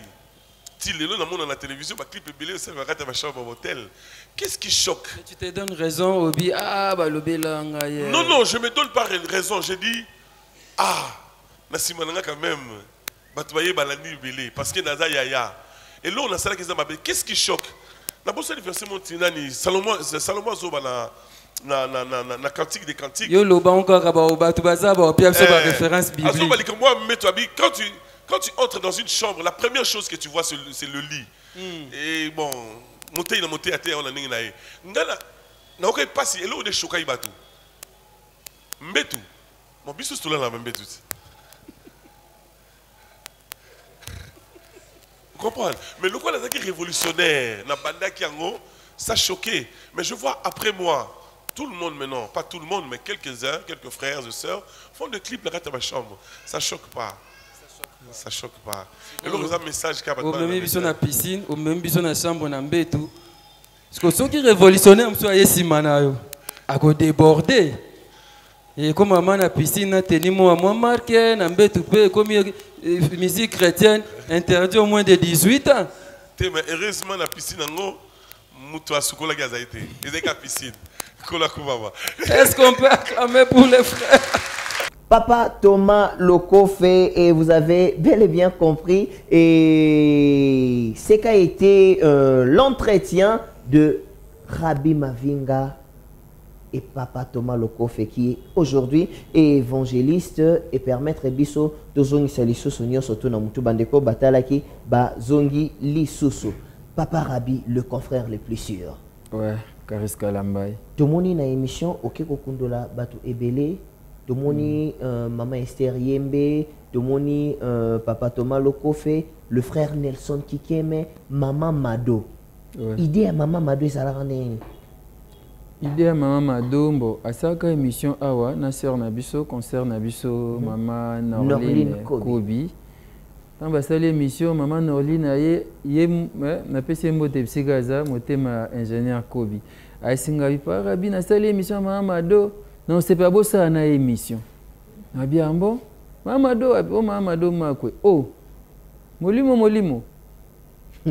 dans la télévision, ma clip est belé, c'est ma chambre au hôtel. Qu'est-ce qui choque? Tu te donnes raison, Obi. Ah, bah, non, non, je ne me donne pas raison. Je dis, ah, Nassimananga quand même, Batouaye Balani belé, parce que Naza Yaya. Et là, on a ça qui est qu'est-ce qui choque? La bosse du verset Montinani, Salomon Zoba na cantique des cantiques. Yo, le banc encore, tu vas avoir référence biblique. Quand tu entres dans une chambre, la première chose que tu vois, c'est le lit. Et bon, monter à terre, on a n'ingé naé. Na okai passi, et là on est choqué batu. Mbetu, mon bisous tout là la même mbetu. Vous comprenez? Mais le quoi là c'est révolutionnaire, na banda qui ango, ça choqué. Mais je vois après moi, tout le monde maintenant, pas tout le monde, mais quelques-uns, quelques frères et sœurs font des clips là dans ma chambre. Ça choque pas. Ça choque pas. Et là, on a un message qui a pas de mal. Au même bison na piscine, au même bison na chambre na mbetu. Parce que ceux qui révolutionnaient, on soit ici manayo. a débordé. Et comme maman na piscine tenu moi marqué na mbetu pe comme musique chrétienne interdit au moins de 18 ans. Mais heureusement la piscine ngo mutu asukola gaza été. Il est qu'à piscine. Est-ce qu'on peut acclamer pour les frères? Papa Thomas Lokofe, et vous avez bel et bien compris, et c'est qu'a été l'entretien de Rabbi Mavinga et Papa Thomas Lokofe, qui est aujourd'hui évangéliste et permettre biso de zongi salisusu nyoso tuna mutu bandeko batalaki ba zongi lisusu. Papa Rabbi, le confrère le plus sûr. Ouais, Kariska Lambai. Tomoni na émission Okeko Kundola Batu Ebele. Tomoni Maman Esther Yembe, Tomoni Papa Thomas Lokofe, le frère Nelson Kikeme, Maman Mado. Ouais. Idée à Maman Mado, ça l'a rendu. Idée à Maman Mado, bon, à chaque émission, awa, na sœur Nabiso, concert Nabiso, Maman Norline Kobi. Quand on a l'émission, Maman Norline, na pesi mbote psigaza, motema ingénieur Kobi. A singabi pa Rabbi na l'émission Maman Mado. Non, c'est pas beau ça na émission. Na bien bon. Maman Mado makwe. Oh. Molimo.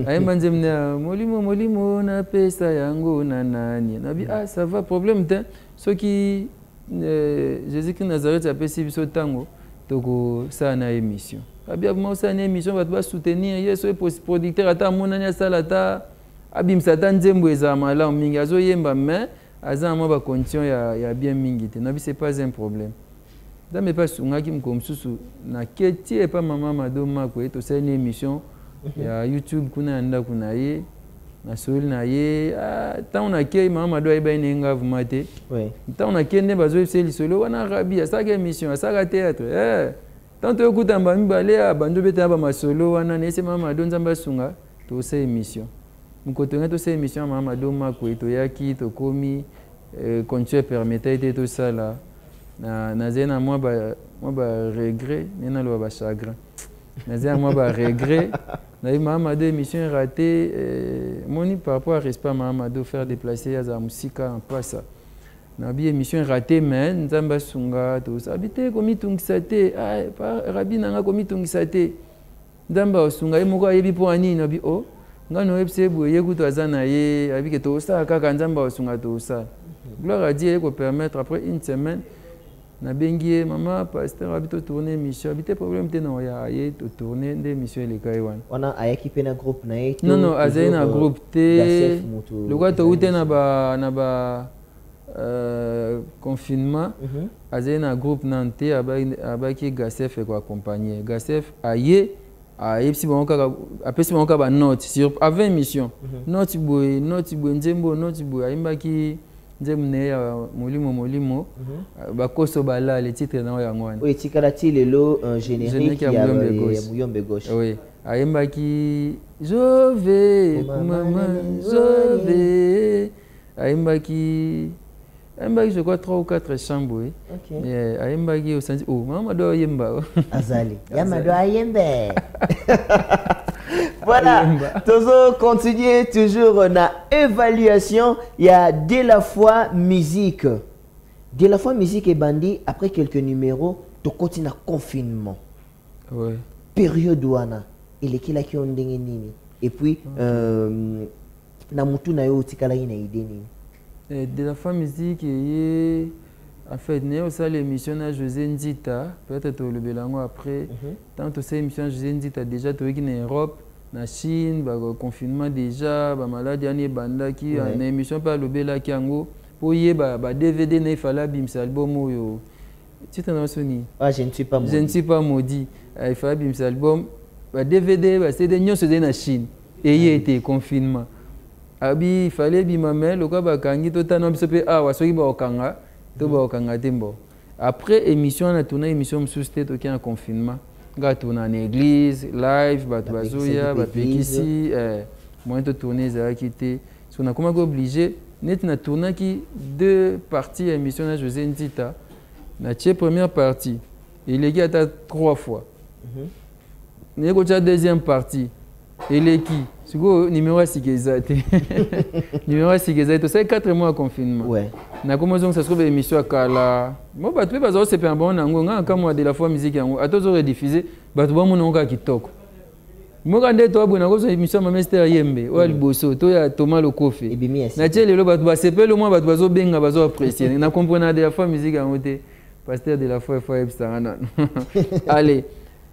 Aïe zemna molimo na pesa yango na nani. Na bi ah ça va problème te. Ceux qui Jésus-Christ Nazareth a pesi biso tango toko ça na émission. Abia mo ça na émission va soutenir yeso producteur ata monanya salata abim satan zembo ezamala mingi azo yemba mais aza moi ba condition ya bien mingi te. Na bi c'est pas un problème. Dans mes pas sungaki mkomsusu na keti et pas Maman Mado makwe to c'est une émission ya YouTube kuna anda kuna ye na soli na ye tant on a ke Maman Mado ay ba nenga vumate oui tant on a ke ne bazo c'est lisolo wana Rabbi à sa émission ça ga théâtre tant to kuta mbami bale a bando beta ba masolo wana ne c'est Maman Mado nzamba sunga to c'est émission mkotonga to c'est émission Maman Mado makwe to yaki to komi continuer permettait tout ça là na zena moi ba regret nena lo ba chagrin na zena moi ba regret na Maman Mado émission ratée moni par rapport à respect Maman Mado faire déplacer à musika en passe na bi émission ratée mais nzamba sunga to ça habité komi tungisate Rabbi nanga komi tungisate nzamba sunga imoko yebi po ani na bi oh ngano epse boye kuto azana ye abike to ça kaka nzamba sunga to ça gloire à Dieu pour permettre après une semaine na bengie maman pasteur habito tourner mission habité problème te non ya ye to tourner des missions les kaiwan On a ayaki na groupe na eto non azena groupe te le quoi to ute na ba confinement azena groupe nante abaki Gasef ko accompagner Gasef aye epsi bonka apesi bonka ba note sur avant mission note boy nzembo note boy aimbaki nzemne ya molimo bakoso bala le titre na yangwana oui tikalati lelo générique ya Muyombe gauche oui aimbaki je vais aimbaki je crois 3 ou 4 chambres mais aimbaki au sens oh Maman Mado yemba azali ya Mado yembe. Voilà, toujours continuer, toujours na évaluation, il y a de la foi musique. De la foi musique et bandit, après quelques numéros, tu continues à confinement. Ouais. Période ouana, il est qui là qui ont nini. Et puis, na mutu na yo tikala ina idée nini. De la foi musique, en fait, nous avons l'émission de José Nzita, peut-être le Belango après. Tant que cette émission de José Nzita, déjà, tu es en Europe, en Chine, le confinement déjà, la maladie, qui a une émission par le Belango. Pour y avoir DVD, il fallait bimser album. Tu t'en souviens? Ah, je ne suis pas maudit. Je ne suis pas maudit. Il fallait bimser album. DVD, c'est des nions en Chine. Et il y a été confinement. Il fallait bimamel, le cas bakangi, tout le temps, ah, wasoki ba okanga. Après émission, on a tourné émission sous tête qui en confinement. On a tourné en église, live, Batouazouya, Bapekisi, moi on a tourné ça qui était. On a comment obligé. Net na tourné qui 2 parties émission de José Nzita. La première partie, il est à 3 fois. Il y a la deuxième partie, il est qui Siko numéro à Sigezate. Numéro à Sigezate. C'est 4 mois de confinement. Ouais. Na comment ça se trouve émission à Kala. Moi bah tu peux c'est pas bon nango nga moi de la fois musique yango. Atozo rediffuser bah tu vois mon onga kitoko. Moi quand tu as bonne chose émission ma mester yembe ou alboso to ya Thomas le Kofi. Na tele lo bah tu vas sepel au moins bah tu vas benga bah tu apprécier. Na comprendre de la fois musique yango te. Pasteur de la foi Sarana. Allez.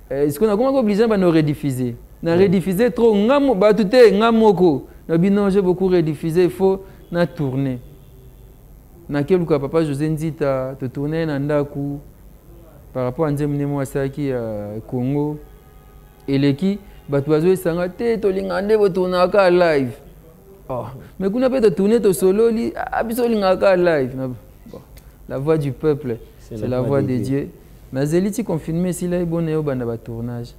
Est-ce qu'on a comment obligé bah nous rediffuser? Na rediffuser trop ngamo ba tout est ngamoko na bino j'ai beaucoup rediffusé il faut na tourner na keluka papa José Nzita te tourner na ndaku par rapport à nzemne mo asaki Congo eleki batu bazo sanga te to lingande bo tournaka live mais kuna peut tourner to solo li abiso lingaka live la voix du peuple c'est la voix de Dieu na zeliti confirmer si là bonne yo banda ba tournage.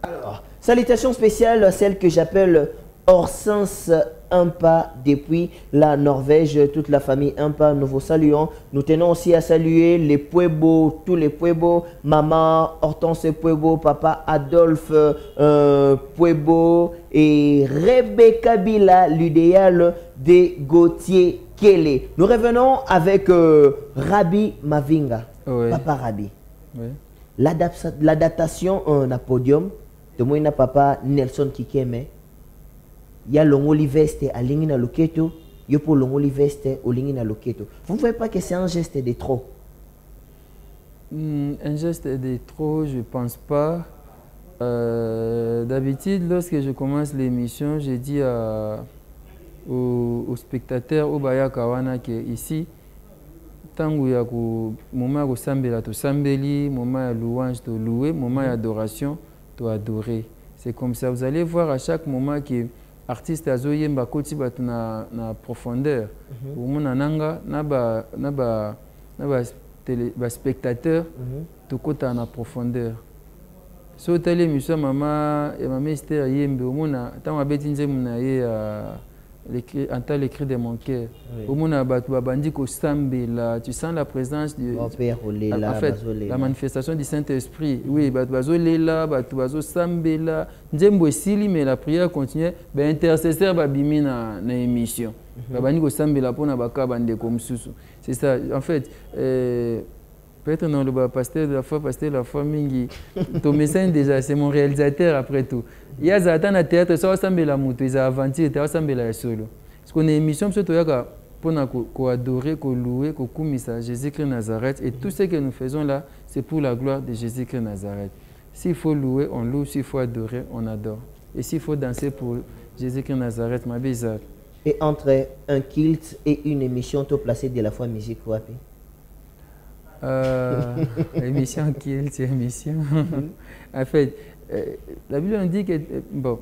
Alors, salutations spéciales, celle que j'appelle Orsens Impa depuis la Norvège, toute la famille Impa, nous vous saluons. Nous tenons aussi à saluer les Puebo, tous les Puebo, maman Hortense Puebo, papa Adolphe Puebo et Rebecca Bila, l'idéal des Gauthier Kele. Nous revenons avec Rabbi Mavinga, Oui. papa Rabbi. Oui. L'adaptation en podium. De moi, papa Nelson Kikeme. Il y a l'ongoli veste à l'ingina loketo. Il y a pour l'ongoli veste au l'ingina loketo. Vous ne voyez pas que c'est un geste de trop? Un geste de trop, je ne pense pas. D'habitude, lorsque je commence l'émission, je dis aux spectateurs, au Baya Kawana, que ici, tangu ya ku moment ya sambela to sambeli, moment ya louange to louer, moment ya adoration to adorer. C'est comme ça. Vous allez voir à chaque moment que artiste azoyemba koti batu na profondeur. Au mona nanga na ba spectateur to kota na profondeur. So tele émission mama et mama Esther yembe au mona tant abeti nzemu na ye entend les cris de mon cœur. Au monde tu sens la présence de en fait, la manifestation du Saint-Esprit. Oui, mais la prière continue. Intercesseur na émission. C'est ça. En fait, peut-être non, le pasteur de la foi mingi. Ton message déjà, c'est mon réalisateur après tout. Il y a un théâtre, ça ressemble à la moto, ils ont aventure, ça ressemble à la solo. Parce qu'on a une émission, pour adorer, pour louer, pour commissaire Jésus-Christ Nazareth. Et tout ce que nous faisons là, c'est pour la gloire de Jésus-Christ Nazareth. S'il faut louer, on loue. S'il faut adorer, on adore. Et s'il faut danser pour Jésus-Christ Nazareth, ma bizarre. Et entre un kilt et une émission, tu as placé de la foi musique, Wapi? Émission kilt, c'est émission. En fait, la Bible nous dit que bon,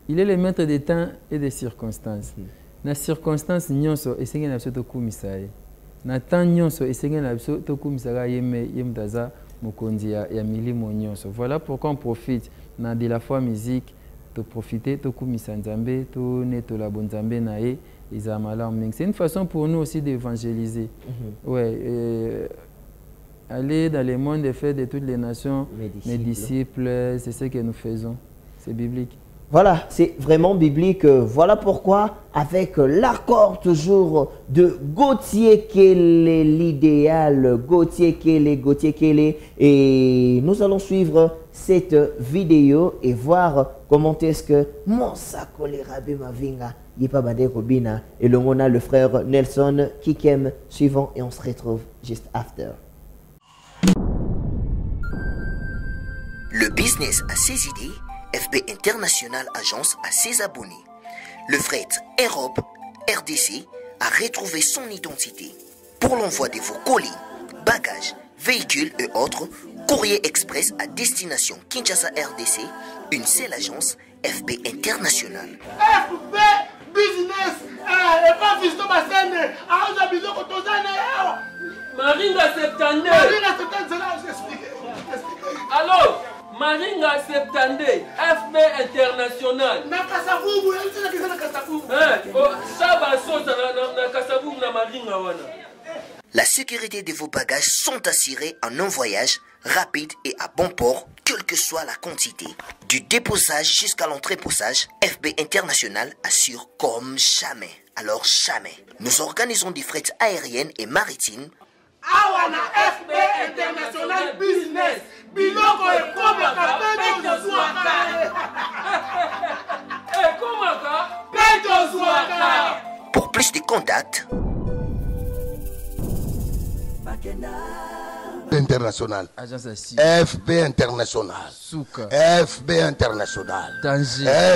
il est le maître des temps et des circonstances. Dans les circonstances, nyonso esengeli na biso tokumisa ye. Na temps nyonso esengeli na biso tokumisa yemdaza mokonzi ya milimo nyonso. Voilà pourquoi on profite na de la foi musique, to profiter tokumisa nzambe, to netola bonzambe na ye, ezamala mingi. C'est une façon pour nous aussi d'évangéliser. Ouais, aller dans le monde et faire de toutes les nations mes disciples, c'est ce que nous faisons. C'est biblique. Voilà, c'est vraiment biblique. Voilà pourquoi, avec l'accord toujours de Gauthier Kele, l'idéal, Gauthier Kele, et nous allons suivre cette vidéo et voir comment est-ce que Monsakole Rabbi Mavinga, Yipa Bade Robina, et on a le frère Nelson Kikem suivant, et on se retrouve juste after. Le business a ses idées, FB International Agence a ses abonnés. Le fret Europe, RDC, a retrouvé son identité. Pour l'envoi de vos colis, bagages, véhicules et autres, courrier express à destination Kinshasa RDC, une seule agence, FB International. FB Business, et pas Fisto Bassene, à Bizo Kotozane. Maringa Septande. Maringa Septande, c'est là où j'explique. Alors, Maringa Septande, FB International. Na Kasavubu, il y a une na Kasavubu. La sécurité de vos bagages sont assurées en un voyage rapide et à bon port quelle que soit la quantité. Du déposage jusqu'à l'entreposage, FB International assure comme jamais. Alors jamais. Nous organisons des frettes aériennes et maritimes. Awana FB International Business. Biloko et komaka peto zouaka. Pour plus de contacts, International. FB International. FB International.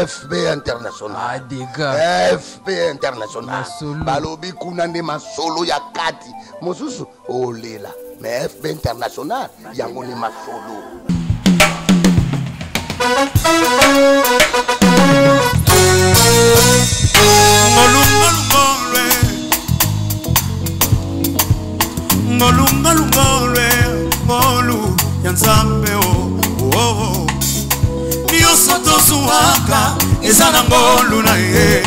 FB International. FB International. Balobi kunande masolo ya kati. Mosusu olela. Mais FB International yango ni masolo. Ngolu yanzambe oh Nioso tozuaka ezana ngolu na ye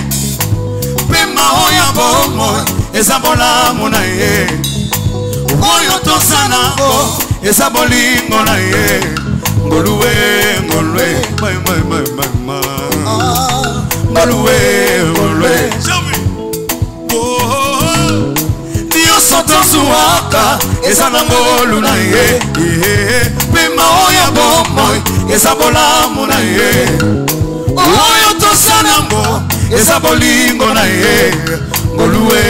Pema oya bomo ezabolamu na ye Oyo tosanako ezabolingo na ye Ngoluwe Ngoluwe Soto suaka ezana ngolu na ye Pema oya bomoy ezabolamu na ye Oyo tosanambo ezabolingo na ye Ngoluwe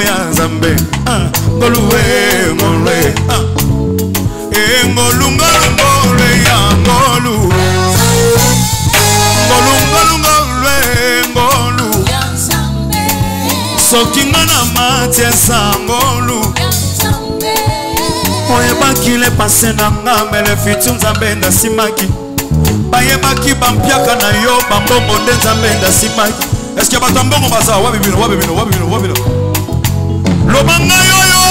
ya nzambe Ngoluwe Ngolungolungolwe ya ngolu Ngolungolungolwe Sokinga na matiesa ngolu Oyebakile pase na ngamele fitu nzambe nda simaki Bayebaki bampiaka na yo bambongo nde nzambe nda simaki Est-ce que bato mbongo baza wabibino Lobanga yoyo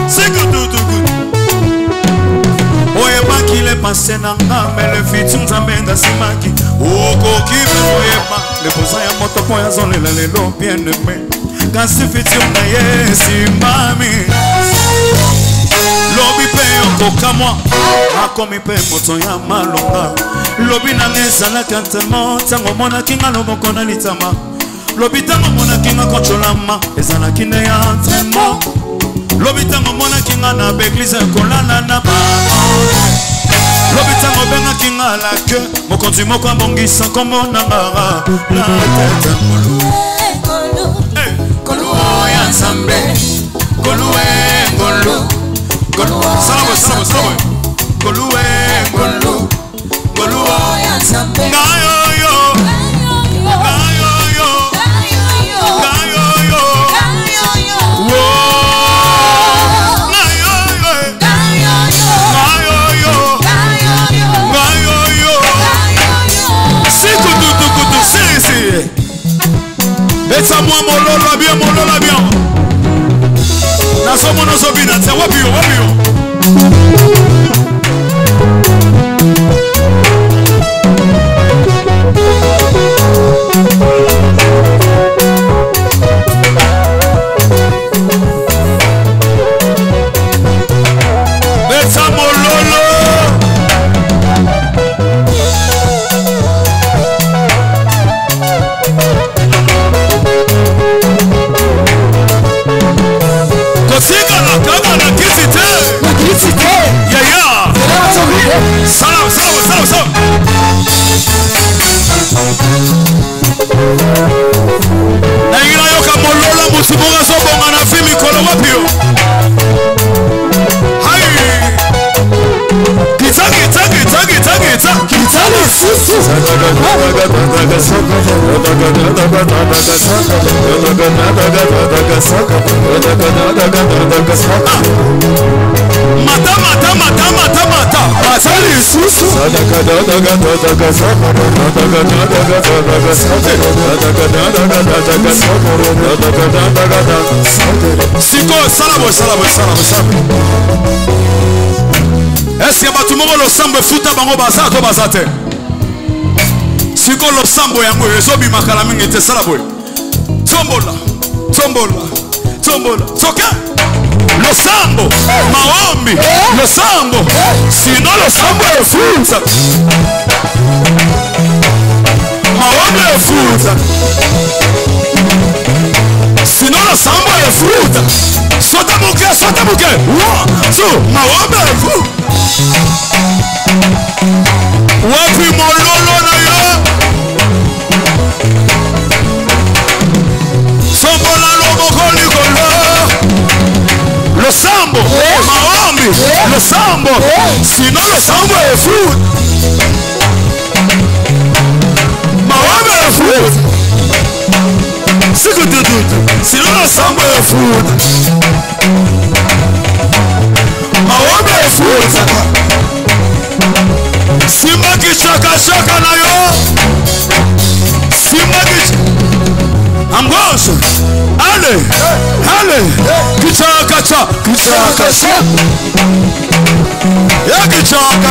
Sikututuku Oyebakile pase na ngamele fitu nzambe nda simaki Oko kibe oyeba Le posa ya moto po ya zone la lelo bien aimé Kasi fitu na yesi mami Lobi pe yokoka mwa Akomi pe moto ya malonga Lobi na ngezala kantemo Tango mona kinga loboko na litama Lobi tango mona kinga kocholama Ezala kine ya entraînement Lobi tango mona kinga na beglize kolala na ba Lobi tango benga kinga la ke Mokonzi moko abongisa kombo na ngara La tete Ngolu ya nzambe Ngolu Salabo Ngolu ya nzambe Ngayoyo Esa moi molola bien Na somo no sobina tse wapio Esa mololo Est-ce que tout le monde le semble fouta bango baza to bazate? Siko lo sambo yango ezobi makala mingi te sala boy. Tombola. Soka. Lo sambo. sambo, maombi, lo sambo, sino lo sambo è frutta. Maombi è frutta. Sino lo sambo è frutta. Sota buche. Su, maombi è frutta. Wapi mololo na yo. Sombola lobo kolikolo. Lo sambo, maombi, lo sambo, sino lo sambo è frutta. Maombi è frutta. Sino lo sambo è frutta. Maombi è frutta. Simba kichaka na yo. Simba Ambrose, allez, kichaka. Ya kichaka.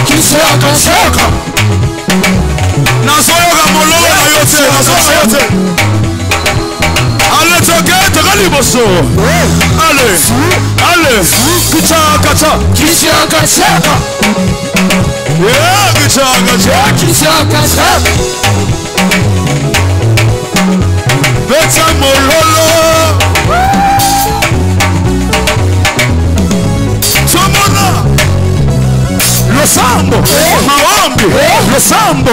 Kichaka. Nasoyoka mololo na yote. Allez, toka liboso. Allez, kichaka. Yeah, kichaka. Beta mololo. Somona. Lo sambo, maombi, lo sambo.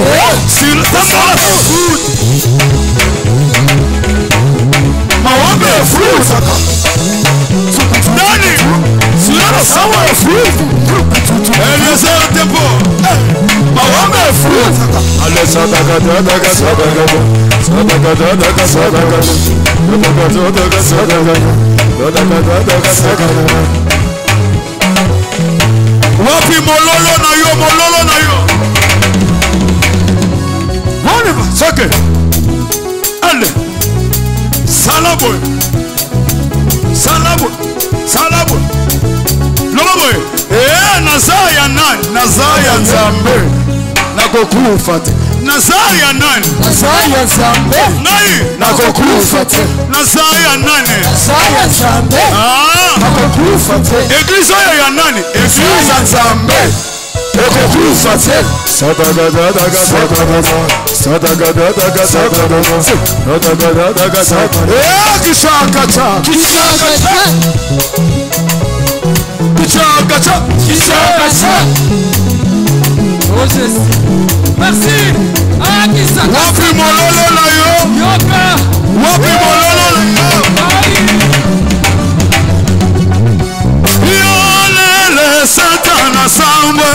Sino sambo food. Maombi è frutta. Dani, sino lo sambo è frutta. Eliezer tempo. Maombi è frutta. Allez, sadaka. Wapi mololo na yo. Whatever, it's okay. Allez. Salaboy. Loboy. Nazaya nani? Nazaya Nzambe. Nakokufate. Nazaya nani? Nazaya Nzambe. Nani? Nakokufate. Nazaya nani? Nazaya Nzambe. Nakokufate. Eglise ya nani? Eglise Nzambe. Ekokufate. Sadaka. Moses. Merci. Wapi mololo na yo. Wapi mololo na yo. Yolele Satana Sambwe.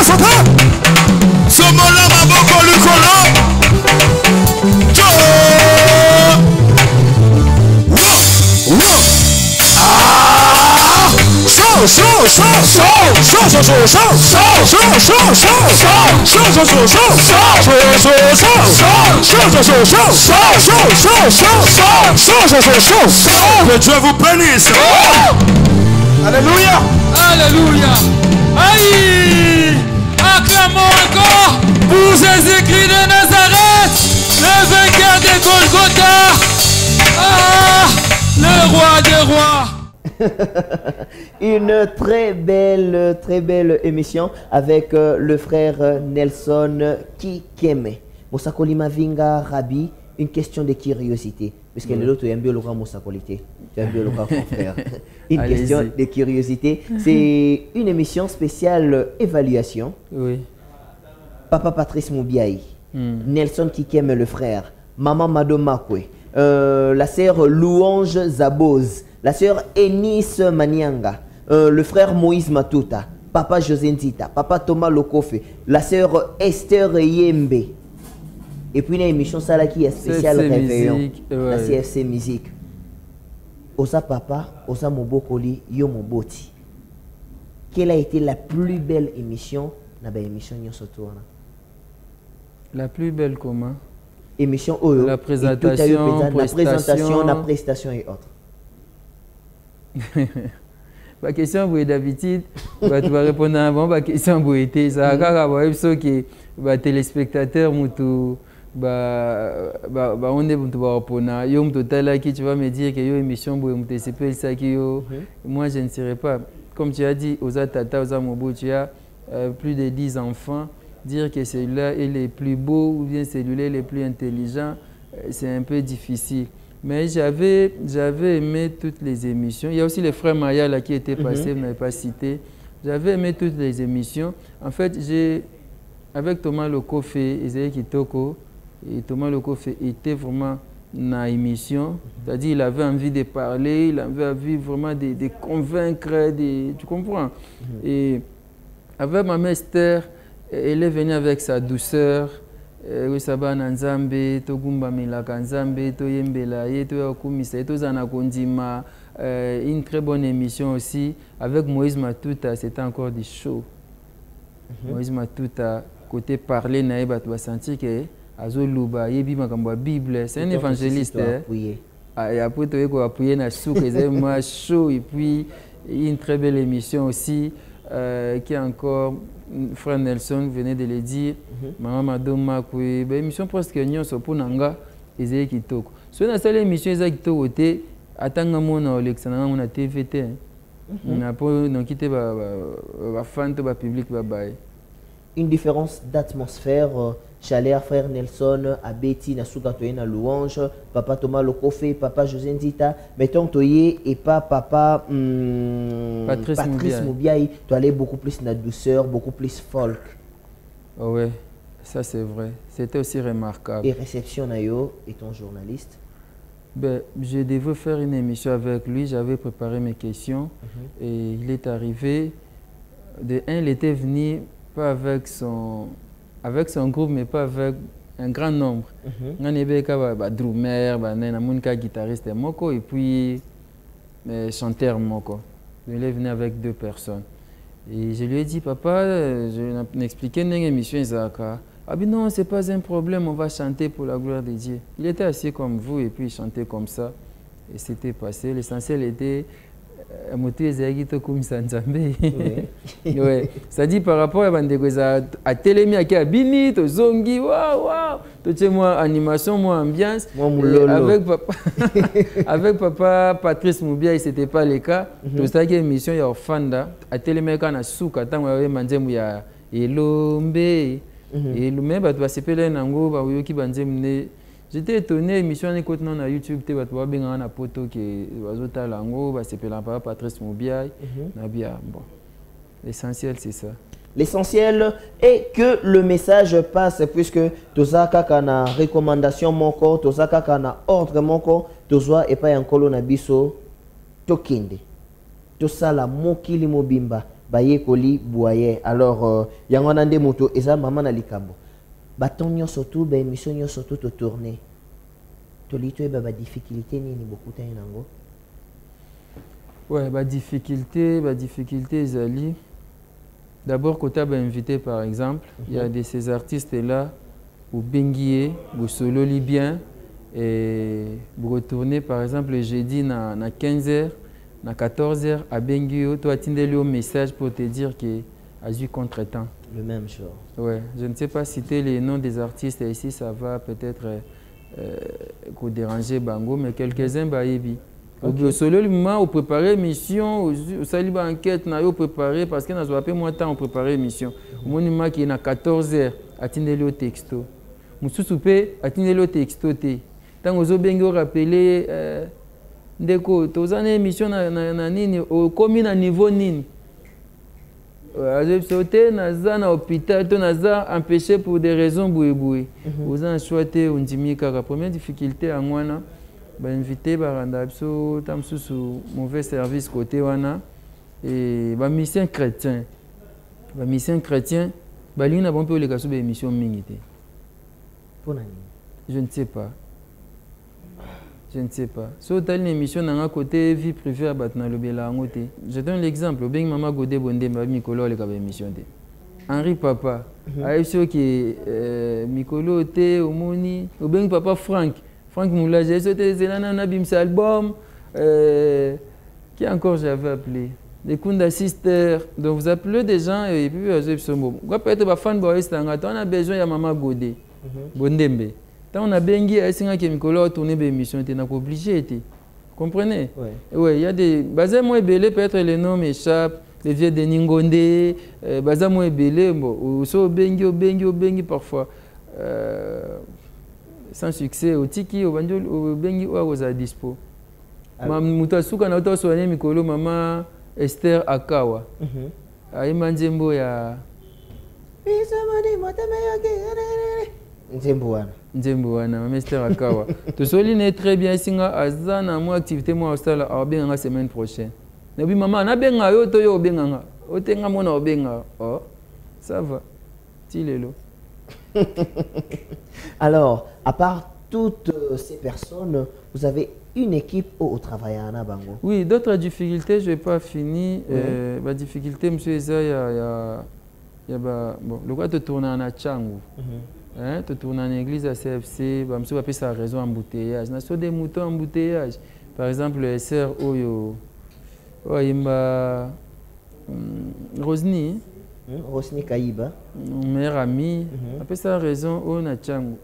Sota. Somola maboko likolo. Que Dieu vous bénisse. Alléluia. Aïe. Acclamons encore pour Jésus-Christ de Nazareth, le vainqueur de Golgotha. Ah, le roi des rois. Une très belle émission avec le frère Nelson Kikeme. Mosakoli Mavinga Rabi, une question de curiosité. Parce que l'autre est un biologue Mosakolité. Tu es un biologue frère. Une question de curiosité. C'est une émission spéciale évaluation. Oui. Papa Patrice Moubiaï, Nelson Kikeme le frère, Maman Mado Makwe, la sœur Louange Zaboz, la sœur Enis Manianga, le frère Moïse Matuta, Papa José Nzita, Papa Thomas Lokofe, la sœur Esther Yembe. Et puis une émission ça qui est spéciale réveillon, la CFC Musique. Osa Papa, Osa Mobokoli, Yo Moboti. Quelle a été la plus belle émission dans l'émission Nyosotourna? La plus belle comment? Émission Oyo. La présentation, la prestation et autres. La question est d'habitude, tu vas répondre avant, la question est ça a ceux qui téléspectateurs on est pour répondre. Yo total qui tu vas me dire que yo émission ça qui moi je ne serai pas. Comme tu as dit, aux Tata, aux Amobo, tu as plus de 10 enfants. Dire que celui-là est le plus beau ou bien celui-là est le plus intelligent, c'est un peu difficile. Mais j'avais aimé toutes les émissions. Il y a aussi les frères Maya là, qui étaient passés, vous n'avez pas cité. J'avais aimé toutes les émissions. En fait, avec Thomas Lokofe et Ezekiel Kitoko, et Thomas Lokofe était vraiment dans l'émission. C'est-à-dire qu'il avait envie de parler, il avait envie vraiment de convaincre, tu comprends. Et avec ma mère Esther, elle est venue avec sa douceur. Une très bonne émission aussi. Avec Moïse Matuta, c'était encore du show. Moïse Matuta, côté parler, tu vas sentir que Bible, c'est un évangéliste. Et après, tu vas appuyer dans le show. Et puis, une très belle émission aussi, qui est encore. Frère Nelson venait de le dire, maman Madoma, l'émission presque n'y a pas nanga Ezekiel Kitoko. Si on a cette émission Ezekiel Kitoko, attends mon Alexandre, on a TVT, on a pas non quitté va fan va public va bailler. Une différence d'atmosphère. Chaleur, frère Nelson, Abeti, Nasuka Toye na louange, papa Thomas Lokofe, papa José Nzita, mettons Toye et pas papa Patrice Moubiaï, tu allais beaucoup plus dans la douceur, beaucoup plus folk. Oh ouais, ça c'est vrai. C'était aussi remarquable. Et réception Nayo, étant journaliste. Ben, je devais faire une émission avec lui, j'avais préparé mes questions et il est arrivé. Il était venu pas avec son groupe, mais pas avec un grand nombre. On avait un drummer, un guitariste moko, et puis chanteur moko. Il est venu avec 2 personnes. Et je lui ai dit, papa, je lui ai expliqué une émission Isaka. Ah ben non, c'est pas un problème, on va chanter pour la gloire de Dieu. Il était assis comme vous et puis il chantait comme ça. Et c'était passé. L'essentiel était c'est-à-dire par rapport à Télémi, à Bini, à Zongi, waouh, tout moi animation, moi ambiance. Avec papa Patrice Moubia, ce n'était pas le cas. Tout ça qui est émission, il y a Fanda, à Télémi, quand on a souka, tant on mangé, il y a Elombe, Elombe, bah tu vas s'appeler Nango, bah oui, qui bandé. J'étais étonné, l'émission est maintenant sur YouTube, tu vas voir bien un poto qui va lango, va s'appeler papa Patrice Moubiaï, Nabia. Bon, l'essentiel c'est ça. L'essentiel est que le message passe, puisque tozaka kana recommandation moko, tozaka kana ordre moko, tozwa et pas encore na biso tokinde. Tosala mokili mobimba, baye koli boye. Alors yangwana nde moto eza mama na likambo. Batonyo surtout, ben mission surtout te tourner. Tolito et ba difficulté ni beaucoup ta nango. Ouais, ba difficulté zali. D'abord quand tu as invité par exemple, il y a de ces artistes là ou benguier, ou solo libyen et vous retourner par exemple le jeudi na 15h, na 14h à Benguio, toi atteindre le message pour te dire que a eu contre-temps. Le même jour. Ouais, je ne sais pas citer les noms des artistes ici, ça va peut-être déranger Bango, mais quelques-uns baïbi. Au solo, le moment où préparer mission, au saliba enquête, na yo préparé parce que n'a pas moins temps pour préparer mission. Au moment qui est à 14h, atteindre le texto. Moussou pe atteindre le texto té. Tant aux bengo rappeler ndeko, tozana émission na nini au commune à niveau nini. J'ai sauté dans l'hôpital, on a empêché pour des raisons boui. Vous avez choisi la première difficulté à moi, invité par mauvais service côté wana et mission chrétien. Mission chrétien, il y a un peu de mission minité. Je ne sais pas. Je ne sais pas. Si tu as une émission dans un côté vie privée, je donne l'exemple. Ben maman Godé Bondé m'a Mikolo le cabé émission. Henri Papa, AFC qui Mikolo té Omoni, ou ben papa Frank Moula, j'ai sauté Zelana Nabim album qui encore j'avais appelé. des Kunda Sisters. Donc vous appelez des gens et puis vous peut-être des fans on a besoin de Maman Godé, Bondembe. Tant on a bengi à Singa qui Mikolo tourner des émissions, tu n'as pas obligé. Comprenez? Oui, il y a des. Bazar moi belé peut-être les noms m'échappent. Les vieux de Ningonde, bazar moi belé, ou so bengi parfois. Sans succès, au tiki, au banjol, au bengi, ou à dispo. Mutasuka na auto soigner Mikolo Maman Esther Akawa. Aïe manjembo ya. Nzemboana, Maman Esther Akawa. Tout cela est très bien. Singa azana moi activité moi au stade à bien la semaine prochaine. Nabi maman na benga yo to yo benga. Otenga mona benga. Oh, ça va. Tilelo. Alors, à part toutes ces personnes, vous avez une équipe au travail à Anabango? Oui, d'autres difficultés, je n'ai pas fini. La difficulté, monsieur Eza, il y a bon, le gars te tourne en Achangu. Te tourne en église à CFC, monsieur va sa raison embouteillage. Nous avons des moutons embouteillage. Par exemple, le SR Oyo, Rosny. Rosny Kaïba. Meilleur ami. Après sa raison, on a Achangu.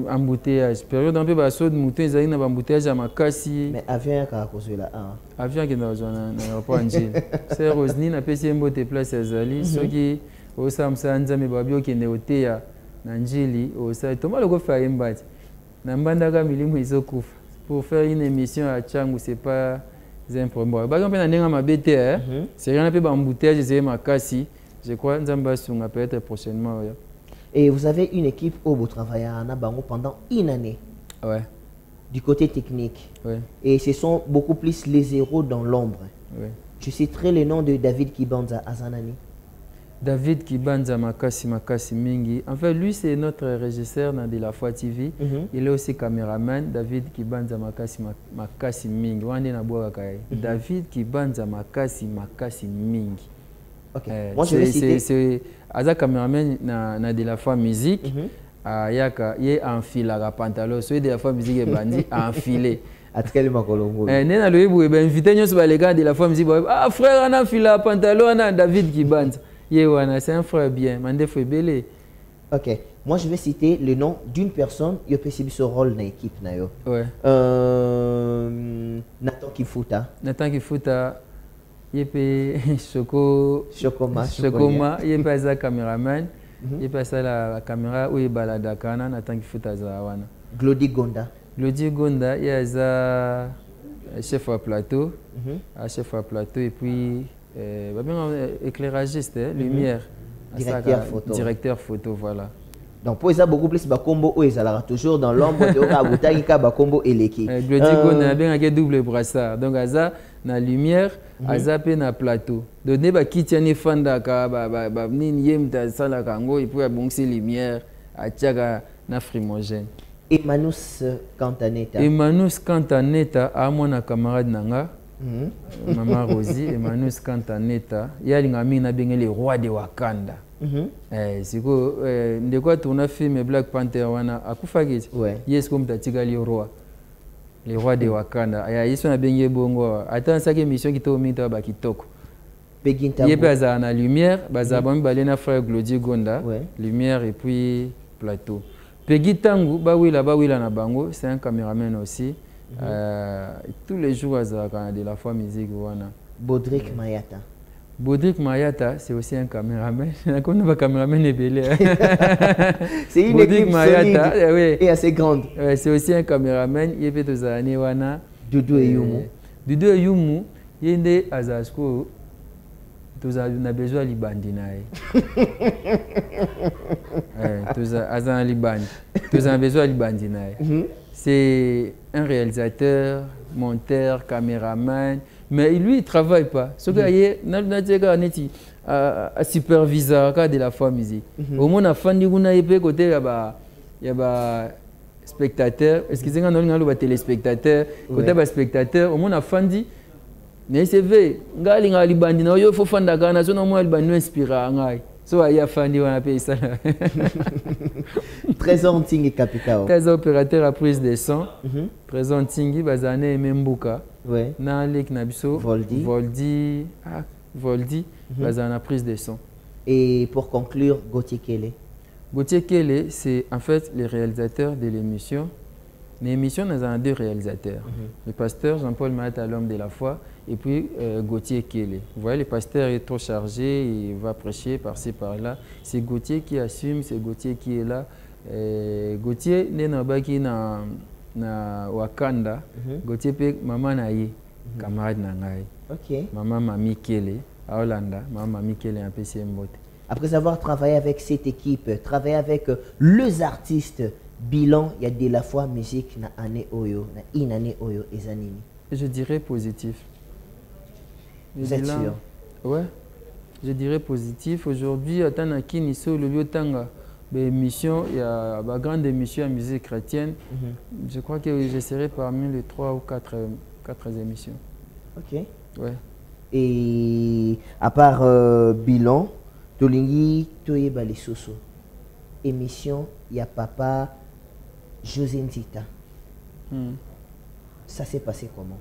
Embouteillage. Période un peu basso de moutons, ils ont un embouteillage à Makassi. Mais avion qui a causé là. Avion qui est dans l'aéroport Angel. C'est Rosny, n'a pas si un beau place à Zali. Ceux qui au Samsa Nzame Babio qui est au Théa, Nanjili, au Sa. Thomas le Gofa Mbati. Nambandaka Milimu Isokouf. Pour faire une émission à Tchangou, c'est pas un problème. Par exemple, on a ma BTR. C'est rien à peu d'embouteillage, c'est Makassi. Je crois que Nzamba Sunga peut être prochainement. Et vous avez une équipe où vous travaillez à Anabango pendant une année. Ouais. Du côté technique. Ouais. Et ce sont beaucoup plus les héros dans l'ombre. Ouais. Je citerai le nom de David Kibanza Azanani. David Kibanza Makassi Mingi. En fait, lui, c'est notre régisseur dans De La Foi TV. Il est aussi caméraman. David Kibanza Makassi Mingi. David Kibanza Makassi Mingi. Ok. Moi, je vais citer... C'est un caméraman dans De La Foi Musique. Il est enfilé à pantalon. Celui de La Foi Musique est bandit, enfilé. Atkele Makolongo. Nena le ibu ben invité nous les gars de La Foi Musique. Ah frère, on a enfilé à pantalon, on a David Kibanza. C'est un frère bien. Mande foi belé. Ok. Moi, je vais citer le nom d'une personne qui a possible ce rôle dans l'équipe. Ouais. Nathan Kifuta. Nathan Kifuta. Il peut Chokoma, il peut être caméraman, il peut être la caméra où il balade à Kana, Nathan Kifuta Zawana. Glody Gonda. Glody Gonda, il y a chef à plateau, chef à plateau et puis éclairagiste, lumière, directeur photo, voilà. Donc pour ça beaucoup plus bakombo ou ils allaient toujours dans l'ombre de Okabutaki ka bakombo et l'équipe. Glody Gonda a bien un double brassard, donc aza na lumière, aza pe na plateau. Donc ne ba kitiani fanda ka ba nini yem ta sala kango et puis a bonxi lumière a tiaga na frimogène. Emmanuel Cantaneta. Emmanuel Cantaneta a mon camarade nanga. Maman Rosie, Emmanuel Cantaneta, il y a le roi de Wakanda. C'est que de quoi tourner film Black Panther wana akufagiti. Yes comme tatiga le roi de Wakanda. Aya ils sont à benye bongo. Attends ça que mission qui to mita ba kitoko. Beginta. Il peut na lumière, baza bam balena frère Glody Gonda, lumière et puis plateau. Peggy Tangu, bawila na bango, c'est un caméraman aussi. Tous les jours, De La Foi Musique. Bodrick Mayata. Bodrick Mayata, c'est aussi un caméraman. Un caméraman est belé. C'est une équipe Mayata, solide et assez grande. C'est aussi un caméraman. Il fait des années. Doudou Eyumu. Doudou Eyumu, il y a des Azasko. Tous a besoin de libandinaï. Tous a besoin de libandinaï. C'est un réalisateur, monteur, caméraman, mais lui il ne travaille pas. Ce gars est un superviseur de La Foi Musique. Au moins, il y a spectateur, excusez-moi, il y a téléspectateur, côté spectateur, au moins, il mais c'est vrai, il faut faire des choses, il faut inspirer. Trésor Ntingi Capital. Trésor opérateur à prise de son. Trésor Ntingi, Bazane Membuka. na Alec Nabiso, Voldy, dans la prise de son. Et pour conclure, Gauthier Kele. Gauthier Kele, c'est en fait le réalisateur de l'émission. L'émission, nous avons deux réalisateurs. Le pasteur Jean-Paul Mahata, l'homme de la foi, et puis Gauthier Kele. Vous voyez, le pasteur est trop chargé, il va prêcher par-ci, par-là. C'est Gauthier qui assume, c'est Gauthier qui est là. Gauthier, il na Wakanda. Gauthier pe maman na ye, camarade na ngai. Maman Mami Kele, à Hollanda. Maman Mami Kele un peu CMBOT. Après avoir travaillé avec cette équipe, travaillé avec les artistes, bilan, il y a de la foi musique na année oyo, na une année oyo ezanini. Je dirais positif. Vous êtes sûr? Ouais. Je dirais positif. Aujourd'hui, à Tanakiniso, le lieu Tanga, émission, il y a une grande émission à musique chrétienne. Je crois que je serai parmi les 3 ou 4 émissions. Ok. Ouais. Et à part bilan, Tolingi, Toye Balisoso. Émission, il y a papa José Nzita. Ça s'est passé comment?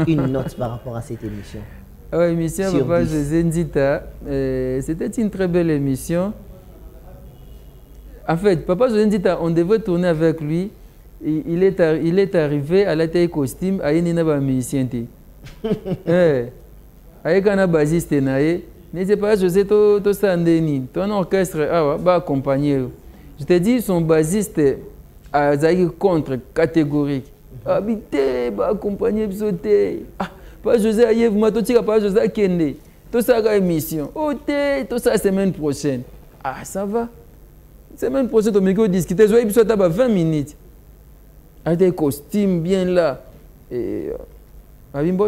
Une note par rapport à cette émission. Oui, émission papa José Nzita. C'était une très belle émission. En fait, papa José Nzita, on devait tourner avec lui. Il est arrivé à la taille costume à une musicien. Avec un bassiste, n'était pas José to Sandeni, ton orchestre va accompagner. Je te dis, son bassiste a contre catégorique. Habité, va accompagner sauter. Pas José Ayev, tu sais pas José Kende. Tout ça a émission. Tout ça semaine prochaine. Ah, ça va. Semaine prochaine, on va discuter. Je vais 20 minutes. Avec des costumes bien là. Et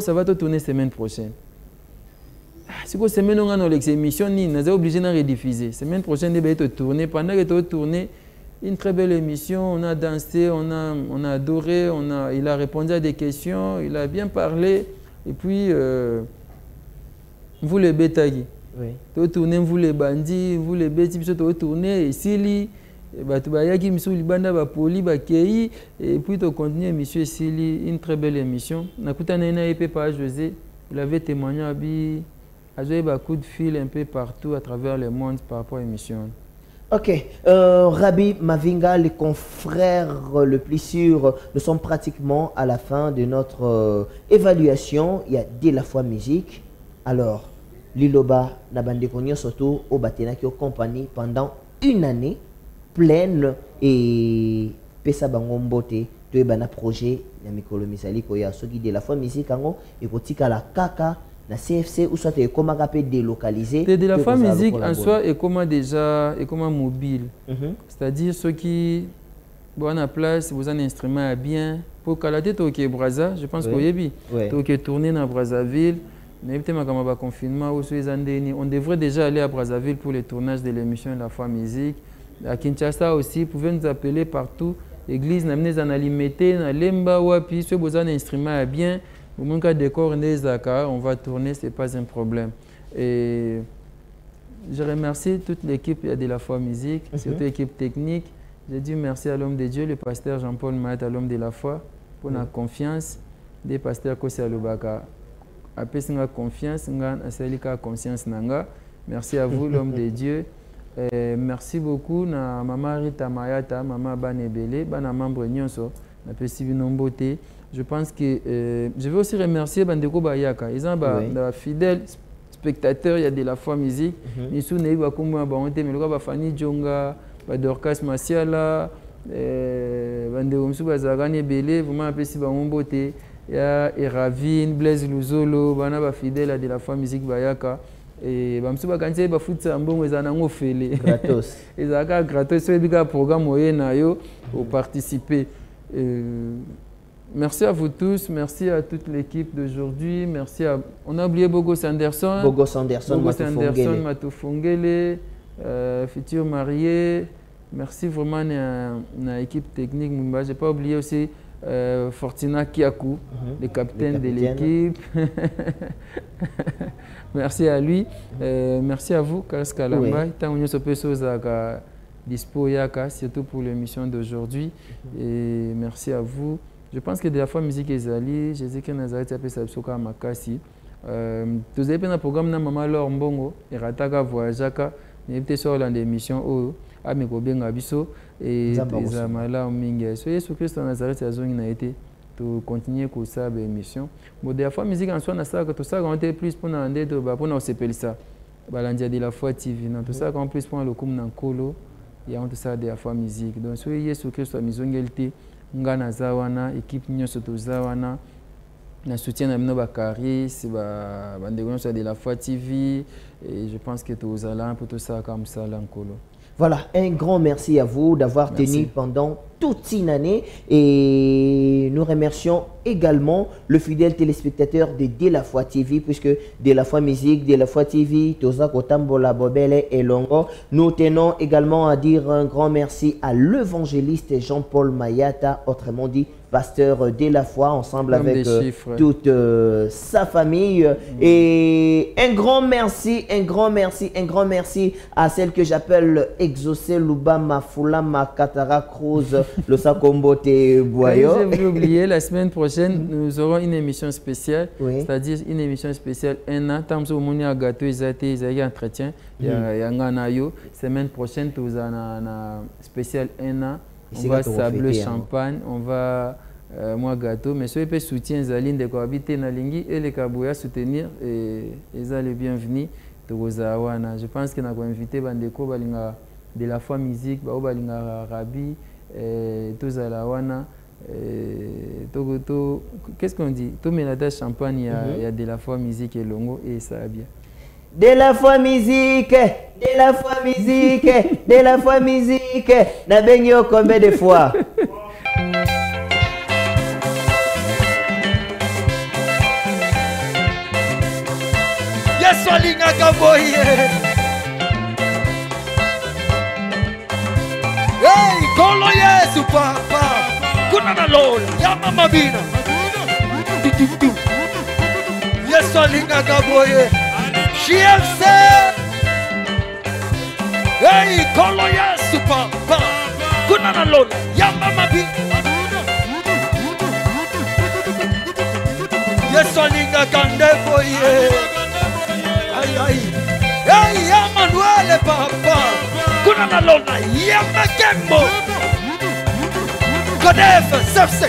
ça va te tourner semaine prochaine. Si vous semaine on a l'émission, on est obligé de rediffuser. Semaine prochaine, on va te tourner. Pendant que tu tourné, une très belle émission. On a dansé, on a adoré, il a répondu à des questions, il a bien parlé. Et puis, vous les bétaillez. Tu tournes, vous les bandits, vous les bétis, tu tournes, et Sili, et puis tu continues, monsieur Sili, une très belle émission. José, il avait témoigné à Bi. J'ai eu un coup de fil un peu partout à travers le monde par rapport à l'émission. Ok. Rabbi Mavinga, les confrères le plus sûrs, nous sommes pratiquement à la fin de notre évaluation. Il y a de la foi musique. Alors, Liloba Nabandekonyo surtout au Batenaki aux compagnie pendant une année pleine et Pesa Bangombote, de Bana projet, Namikolo Misali Koya, ce qui de la foi musique, et Kotika la Kaka. La CFC ou soit comment délocalisé. De la foi musique en soi est comment déjà est comment mobile. C'est-à-dire ceux qui bon à place, vous avez un instrument bien pour calater toke Brazza, je pense qu'on y est toke tourner dans Brazzaville, mais peut-être ma confinement ou les andéni, on devrait déjà aller à Brazzaville pour le tournage de l'émission La Foi Musique. À Kinshasa aussi, vous pouvez nous appeler partout. Église n'amenez en alimenter, na lemba wapi, si vous avez un instrument bien. Au moins qu'à décor on va tourner, ce n'est pas un problème. Et je remercie toute l'équipe de la foi musique, surtout l'équipe technique. Je dis merci à l'homme de Dieu, le pasteur Jean-Paul Mahata, l'homme de la foi, pour la confiance des pasteurs Kosi Alubaka. Après, c'est la confiance, c'est la conscience. Merci à vous, l'homme de Dieu. Et merci beaucoup à Maman Rita Mayata, Maman Banebele, Bana membre Nyonso, na Pesibi Nombote. Je pense que je vais aussi remercier Bandeko Bayaka. Ils ont des fidèles spectateurs, il y a de la foi musique. Ils sont nés à Kumba Baonte, mais le gars Fanny Djonga, Dorcas Masiala, Bandeko Msou Bazagane Belé, vraiment appelé si Bambote, il y a Ravine, Blaise Luzolo, Bana fidèle de la foi musique Bayaka. Et Bamsou Bakanse Bafout Sambon, ils en ont fait gratos. Ils ont gratos, c'est un programme où ils ont participé. Merci à vous tous, merci à toute l'équipe d'aujourd'hui, merci à... On a oublié Bogo Sanderson, Matufongele, futur marié. Merci vraiment à l'équipe technique. Je n'ai pas oublié aussi Fortina Kiakou, le capitaine de l'équipe. Merci à lui. Merci à vous, Karas Kalamba. Dispo Yaka, surtout pour l'émission d'aujourd'hui. Et merci à vous. Je pense que de la fois musique ezali, Jésus-Christ Nazareth appelle ça soka makasi. Tous avez un programme na maman Laure Mbongo et rataka voyageaka, mais peut-être sur l'un des missions où à mes copains abisso et des amala mingi. So Jésus-Christ Nazareth a zone été to continuer ko ça be mission. Bon de la fois musique en soi na ça que tout ça on était plus pour na ndé to ba pour na s'appelle ça. Balandia de la foi TV, non tout ça qu'on plus pour le comme dans colo. Il y a tout ça de la foi musique. Donc so Jésus-Christ a misongelté ngana zawana équipe nyonso tozawana na soutien na bino bakaris bandeko nyonso de la foi TV et je pense que tozala pour tout ça comme ça lankolo. Voilà, un grand merci à vous d'avoir tenu pendant toute une année et nous remercions également le fidèle téléspectateur de la foi TV puisque de la foi musique, de la foi TV, Toza Kotambola Bobele et Longo. Nous tenons également à dire un grand merci à l'évangéliste Jean-Paul Mayata, autrement dit pasteur de la foi, ensemble avec toute sa famille. Et un grand merci à celle que j'appelle Exaucé Luba Mafula Makatara Cruz, le Sakombote Boyo. J'ai oublié, la semaine prochaine, nous aurons une émission spéciale, c'est-à-dire une émission spéciale un an. Tant que vous avez gâteau, ils ont entretien, il y a un semaine prochaine, nous avons un spécial un an. On va sabler champagne, on va moi gâteau, mais ceux qui soutiennent Zaline de cohabiter na lingi et les kabouya soutenir et ils allaient bienvenus tozawana. Je pense que nous avons invité bandeko balinga de la foi musique, balinga rabi tozalawana. Qu'est-ce qu'on dit? Tout ménage champagne, il y a de la foi musique et longo et ça va bien. De la foi musique, de la foi musique, de la foi musique. Na benyo combien de fois? Yes, Walinga Kaboye. Hey, Kolo Yesu papa. Kuna na lola, ya mama bina. Yes, Walinga Kaboye. GFC. Hey, Kolo Yesu papa. Kuna na lola, ya mama bina. Yes, Walinga Kandeboye. Ay, ay. Hey, Emmanuel papa. Kuna na lona, Yama Kembo. Kodef, Sefse.